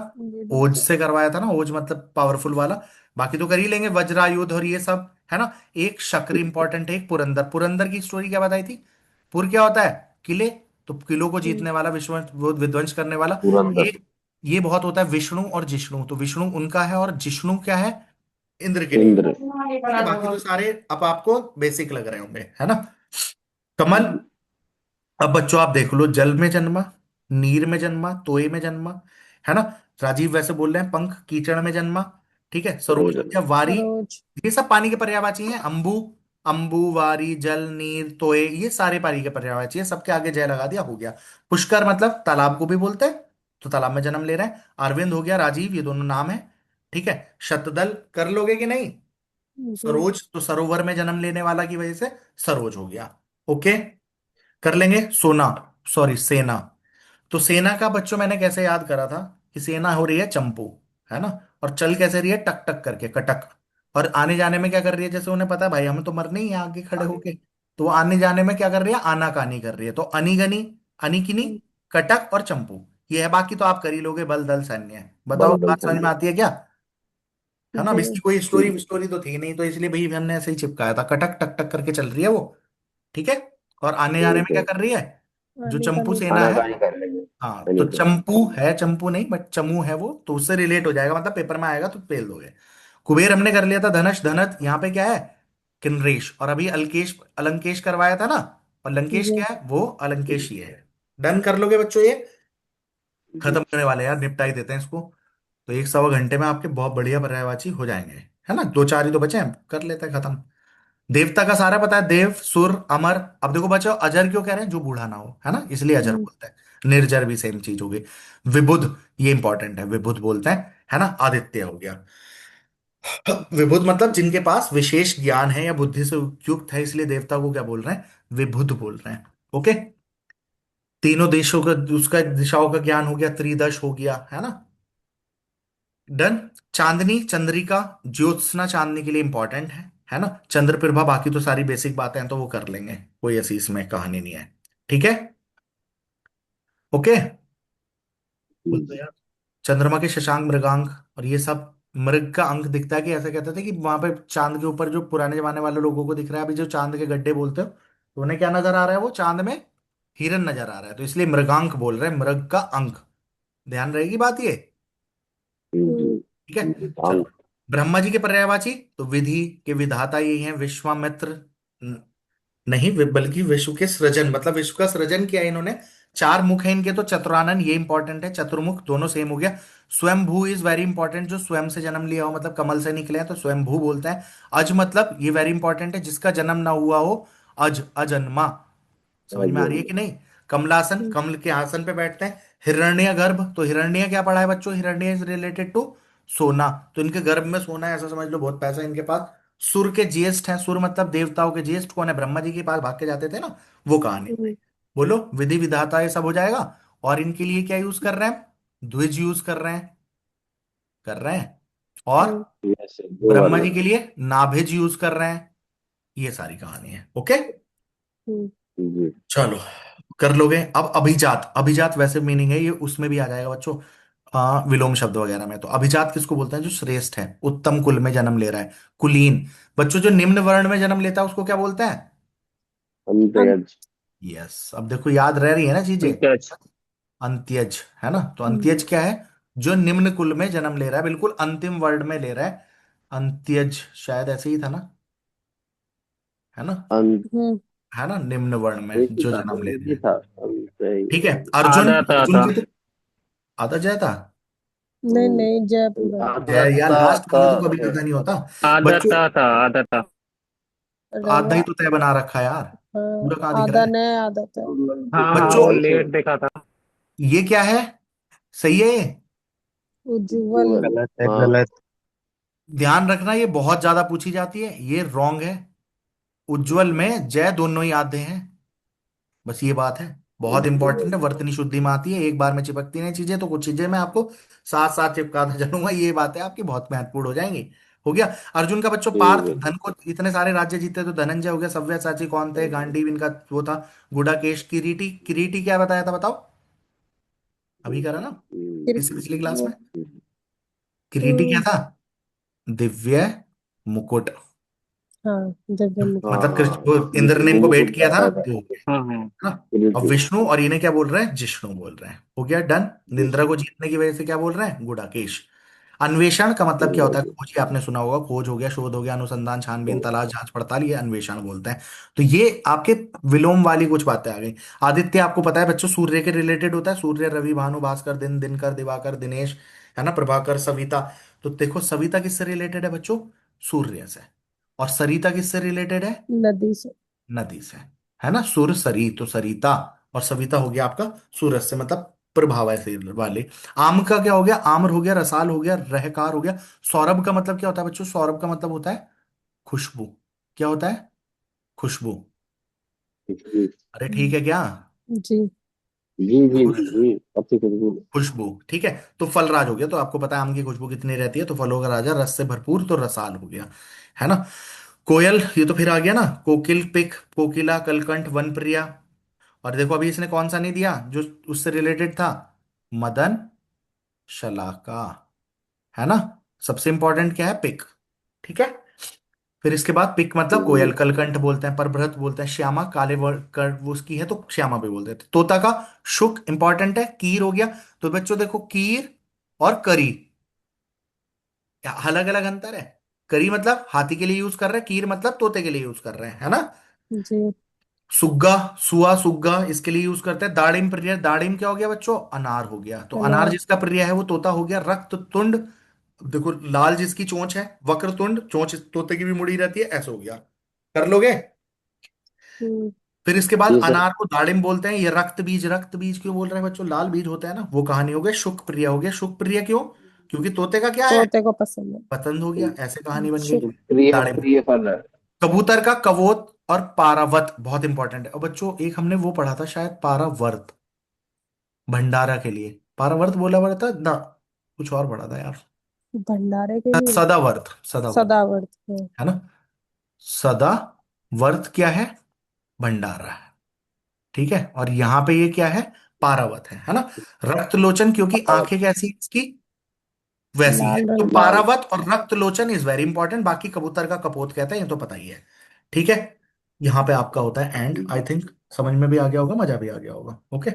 ओज जी। से करवाया था ना, ओज मतलब पावरफुल वाला। बाकी तो कर ही लेंगे, वज्रायुध और ये सब, है ना। एक शक्र इंपॉर्टेंट है, एक पुरंदर। पुरंदर की स्टोरी क्या बताई थी, पुर क्या होता है, किले, तो किलों को जीतने वाला, विश्व वो विध्वंस करने वाला। पुरंदर। ये बहुत होता है विष्णु और जिष्णु, तो विष्णु उनका है और जिष्णु क्या है, इंद्र के लिए। इंद्र। ठीक है, बाकी तो सारे अब आपको बेसिक लग रहे होंगे, है ना। कमल, अब बच्चों आप देख लो, जल में जन्मा, नीर में जन्मा, तोय में जन्मा, है ना। राजीव वैसे बोल रहे हैं पंख, कीचड़ में जन्मा। ठीक है, सरोज हो सरोज। गया, वारी, सरोज। ये सब पानी के पर्यायवाची हैं। अंबु, अंबु, वारी, जल, नीर, तोय, ये सारे पानी के पर्यायवाची हैं, सबके आगे जय लगा दिया, हो गया। पुष्कर मतलब तालाब को भी बोलते हैं, तो तालाब में जन्म ले रहे हैं। अरविंद हो गया, राजीव, ये दोनों नाम है। ठीक है। शतदल कर लोगे कि नहीं, जी। सरोज तो सरोवर में जन्म लेने वाला की वजह से सरोज हो गया। ओके, कर लेंगे। सोना, सॉरी सेना, तो सेना का बच्चों मैंने कैसे याद करा था कि सेना हो रही है चंपू, है ना। और चल कैसे रही है, टक टक करके, कटक। और आने जाने में क्या कर रही है, जैसे उन्हें पता है भाई हमें तो मरना ही है आगे खड़े होके, तो वो आने जाने में क्या कर रही है, आनाकानी कर रही है, तो अनिगनी, अनिकिनी, कटक और चंपू, ये है। बाकी तो आप कर ही लोगे, बल दल सैन्य है। बताओ बल दल बात समझ में सैन्य। आती है क्या। है ना, अब जी। इसकी कोई स्टोरी स्टोरी तो थी नहीं, तो इसलिए भाई हमने ऐसे ही चिपकाया था, कटक टक टक करके चल रही है वो। ठीक है। और आने जाने में ठीक क्या है। कर रही है, जो आने का चंपू नहीं सेना कर। है। आनाकानी कर लेंगे। हाँ, तो पहले तो। चंपू है, चंपू नहीं बट चमू है वो, तो उससे रिलेट हो जाएगा, मतलब पेपर में आएगा तो पेल दोगे। कुबेर हमने कर लिया था, धनश धनत, यहाँ पे क्या है, किनरेश। और अभी अलकेश अलंकेश करवाया था ना, और लंकेश जी। क्या है, वो अलंकेश ही है। डन कर लोगे बच्चों ये, खत्म करने वाले हैं यार, निपटा ही देते हैं इसको। तो 1 सवा घंटे में आपके बहुत बढ़िया पर्यायवाची हो जाएंगे, है ना। दो चार ही तो बचे हैं, कर लेते हैं खत्म। देवता का सारा पता है, देव, सुर, अमर। अब देखो बच्चों, अजर क्यों कह रहे हैं, जो बूढ़ा ना हो, है ना, इसलिए अजर बोलते हैं। निर्जर भी सेम चीज हो गई। विबुध, ये इंपॉर्टेंट है, विबुध बोलते हैं, है ना। आदित्य हो गया। विबुध मतलब जिनके पास विशेष ज्ञान है या बुद्धि से युक्त है, इसलिए देवता को क्या बोल रहे हैं, विबुध बोल रहे हैं। ओके। तीनों देशों का, उसका दिशाओं का ज्ञान हो गया, त्रिदश हो गया, है ना। डन। चांदनी, चंद्रिका, ज्योत्सना चांदनी के लिए इंपॉर्टेंट है ना। चंद्र प्रभा, बाकी तो सारी बेसिक बातें हैं तो वो कर लेंगे, कोई ऐसी इसमें कहानी नहीं है। ठीक है। ओके, बोल दो यार। चंद्रमा के शशांक, मृगांक, और ये सब, मृग का अंक दिखता है कि ऐसा कहते थे कि वहां पे चांद के ऊपर जो पुराने जमाने वाले लोगों को दिख रहा है, अभी जो चांद के गड्ढे बोलते हो, तो उन्हें क्या नजर आ रहा है, वो चांद में हिरन नजर आ रहा है, तो इसलिए मृगांक बोल रहे हैं, मृग का अंक। ध्यान रहेगी बात ये। जी। ठीक है। चलो, अंक। ब्रह्मा जी के पर्यायवाची, तो विधि के विधाता यही है, विश्वामित्र। नहीं, बल्कि विश्व के सृजन, मतलब विश्व का सृजन किया है इन्होंने। चार मुख है इनके, तो चतुरानन, ये इंपॉर्टेंट है, चतुर्मुख दोनों सेम हो गया। स्वयंभू इज वेरी इंपॉर्टेंट, जो स्वयं से जन्म लिया हो, मतलब कमल से निकले हैं तो स्वयंभू बोलते हैं। अज मतलब ये वेरी इंपॉर्टेंट है, जिसका जन्म ना हुआ हो, अज, अजन्मा। समझ में आ रही है कि नहीं। कमलासन, कमल के आसन पे बैठते हैं। हिरण्य गर्भ, तो हिरण्य क्या पढ़ा है बच्चों, हिरण्य इज रिलेटेड टू सोना, तो इनके गर्भ में सोना है, ऐसा समझ लो, बहुत पैसा है इनके पास। सुर के ज्येष्ठ हैं, सुर मतलब देवताओं के ज्येष्ठ कौन है, ब्रह्मा जी के पास भाग के जाते थे ना, वो कहानी। बोलो, विधि विधाता ये सब हो जाएगा। और इनके लिए क्या यूज कर रहे हैं, द्विज यूज कर रहे हैं, कर रहे हैं। और यस, दो ब्रह्मा जी वर्ण। के लिए नाभिज यूज कर रहे हैं। ये सारी कहानी है। ओके, जी। चलो, कर लोगे। अब अभिजात, अभिजात वैसे मीनिंग है ये, उसमें भी आ जाएगा बच्चों, विलोम शब्द वगैरह में। तो अभिजात किसको बोलते हैं, जो श्रेष्ठ है, उत्तम कुल में जन्म ले रहा है। कुलीन, बच्चों जो निम्न वर्ण में जन्म लेता है उसको क्या बोलते हैं। अंतयज। यस, अब देखो याद रह रही है ना चीजें। अंतयज। अंत्यज, है ना, तो अंत्यज क्या है, जो निम्न कुल में जन्म ले रहा है, बिल्कुल अंतिम वर्ड में ले रहा है। अंत्यज शायद ऐसे ही था ना, है ना, अंत। है ना, निम्न वर्ण में एक ही जो था, जन्म ले एक रहे ही हैं। था। अंत। ठीक है। अर्जुन, आधा था अर्जुन था। की तो आता जाता, नहीं नहीं, जय पूरा है। जय यार, आदता लास्ट का वाला तो कभी है। पता नहीं होता बच्चों। आदता था, आदता। तो आधा ही रवा। तो तय बना रखा है यार, हाँ, पूरा कहाँ दिख रहा आधा है नया आदत है। हाँ हाँ, बच्चों? वो लेट देखा था। ये क्या है? सही है ये? उज्जवल। गलत है, हाँ। गलत। ध्यान रखना, ये बहुत ज्यादा पूछी जाती है, ये रॉन्ग है। उज्जवल में जय दोनों ही आते हैं, बस ये बात है। बहुत इंपॉर्टेंट है, वर्तनी शुद्धि में आती है, एक बार में चिपकती नहीं चीजें, तो कुछ चीजें मैं आपको साथ साथ चिपकाता चलूंगा, ये बातें आपकी बहुत महत्वपूर्ण हो जाएंगी। हो गया। अर्जुन का बच्चों ठीक पार्थ है। धन को इतने सारे राज्य जीते, तो धनंजय हो गया, सव्यसाची कौन थे, गांडीव इनका वो था, गुडाकेश, किरीटी, किरीटी क्या बताया था बताओ? अभी करा ना, फिर पिछली पिछली क्लास में। हम्म। किरीटी क्या हम्म, था? दिव्य मुकुट। हाँ, दिव्य मुकुट। मतलब कृष्ण हाँ, वो इंद्र ने दिव्य इनको भेंट मुकुट किया था। था ना, और वो हो गया। हाँ हाँ। हाँ। अब बिल्कुल। विष्णु और इन्हें क्या बोल रहे हैं, जिष्णु बोल रहे हैं, हो गया डन। निंद्रा को जीतने की वजह से क्या बोल रहे हैं, गुडाकेश। अन्वेषण का मतलब क्या होता है, खोज, ये आपने सुना होगा, खोज हो गया, शोध हो गया, अनुसंधान, छानबीन, तलाश, जांच पड़ताल, ये अन्वेषण बोलते हैं। तो ये आपके विलोम वाली कुछ बातें आ गई। आदित्य आपको पता है बच्चों, सूर्य के रिलेटेड होता है, सूर्य, रवि, भानु, भास्कर, दिन, दिनकर, दिवाकर, दिनेश, है ना, प्रभाकर, सविता। तो देखो सविता किससे रिलेटेड है बच्चों? सूर्य से। और सरिता किससे रिलेटेड है? नदी से। नदी से। है ना, सुर सरी, तो सरिता। और सविता हो गया आपका सूरज से, मतलब प्रभाव ऐसे वाले। आम का क्या हो गया, आम्र हो गया, रसाल हो गया, रहकार हो गया। सौरभ का मतलब क्या होता है बच्चों? सौरभ का मतलब होता है खुशबू। क्या होता है? खुशबू। जी अरे ठीक है क्या? जी। जी जी खुश, जी जी, अच्छी खुशबू। खुशबू, ठीक है। तो फलराज हो गया, तो आपको पता है आम की खुशबू कितनी रहती है, तो फलों का राजा, रस से भरपूर, तो रसाल हो गया। है ना। कोयल, ये तो फिर आ गया ना, कोकिल, पिक, कोकिला, कलकंठ, वनप्रिया। और देखो अभी इसने कौन सा नहीं दिया जो उससे रिलेटेड था, मदन, शलाका। है ना। सबसे इंपॉर्टेंट क्या है, पिक। ठीक है। फिर इसके बाद पिक मतलब कोयल, कलकंठ बोलते हैं, परभृत बोलते हैं, श्यामा, काले कर वो उसकी है तो श्यामा भी बोलते हैं, तोता का शुक इंपॉर्टेंट है, कीर हो गया। तो बच्चों देखो, कीर और करी अलग अलग अंतर है। करी मतलब हाथी के लिए यूज कर रहे हैं, कीर मतलब तोते के लिए यूज कर रहे हैं, है ना। जी। सुग्गा, सुआ, सुग्गा इसके लिए यूज करते हैं। दाड़िम प्रिय, दाड़िम क्या हो गया बच्चों, अनार हो गया, तो अनार अनार। जिसका प्रिय है वो तोता हो गया। रक्त तुंड, देखो लाल जिसकी चोंच है, वक्रतुंड, चोंच तोते की भी मुड़ी रहती है, ऐसे हो गया। कर लोगे? हम्म, फिर इसके बाद जी सर। अनार को दाड़िम बोलते हैं। ये रक्त बीज, रक्त बीज क्यों बोल रहे हैं बच्चों, लाल बीज होता है ना, वो कहानी हो गया। शुक प्रिय हो गया, शुक प्रिय क्यों? क्योंकि तोते का क्या है, तोते को पसंद है। पसंद हो गया, ऐसे कहानी बन गई। शुक। प्रिय दाड़िम। प्रिय फल है। कबूतर का कवोत और पारावत बहुत इंपॉर्टेंट है। और बच्चों एक हमने वो पढ़ा था शायद, पारावर्त, भंडारा के लिए। पारावर्त बोला हुआ था ना, कुछ और पढ़ा था यार। भंडारे के लिए। सदावर्त, सदावर्त। सदावर्त है। है ना। सदा वर्त क्या है, भंडारा है। ठीक है। और यहां पे ये क्या है, पारावत है ना। रक्तलोचन, क्योंकि आंखें कैसी इसकी, वैसी है, लाल तो रंग की। लाल। पारावत और रक्तलोचन इज वेरी इंपॉर्टेंट। बाकी कबूतर का कपोत कहते हैं, ये तो पता ही है। ठीक है। यहां पे आपका होता है एंड, आई थिंक समझ में भी आ गया होगा, मजा भी आ गया होगा। ओके।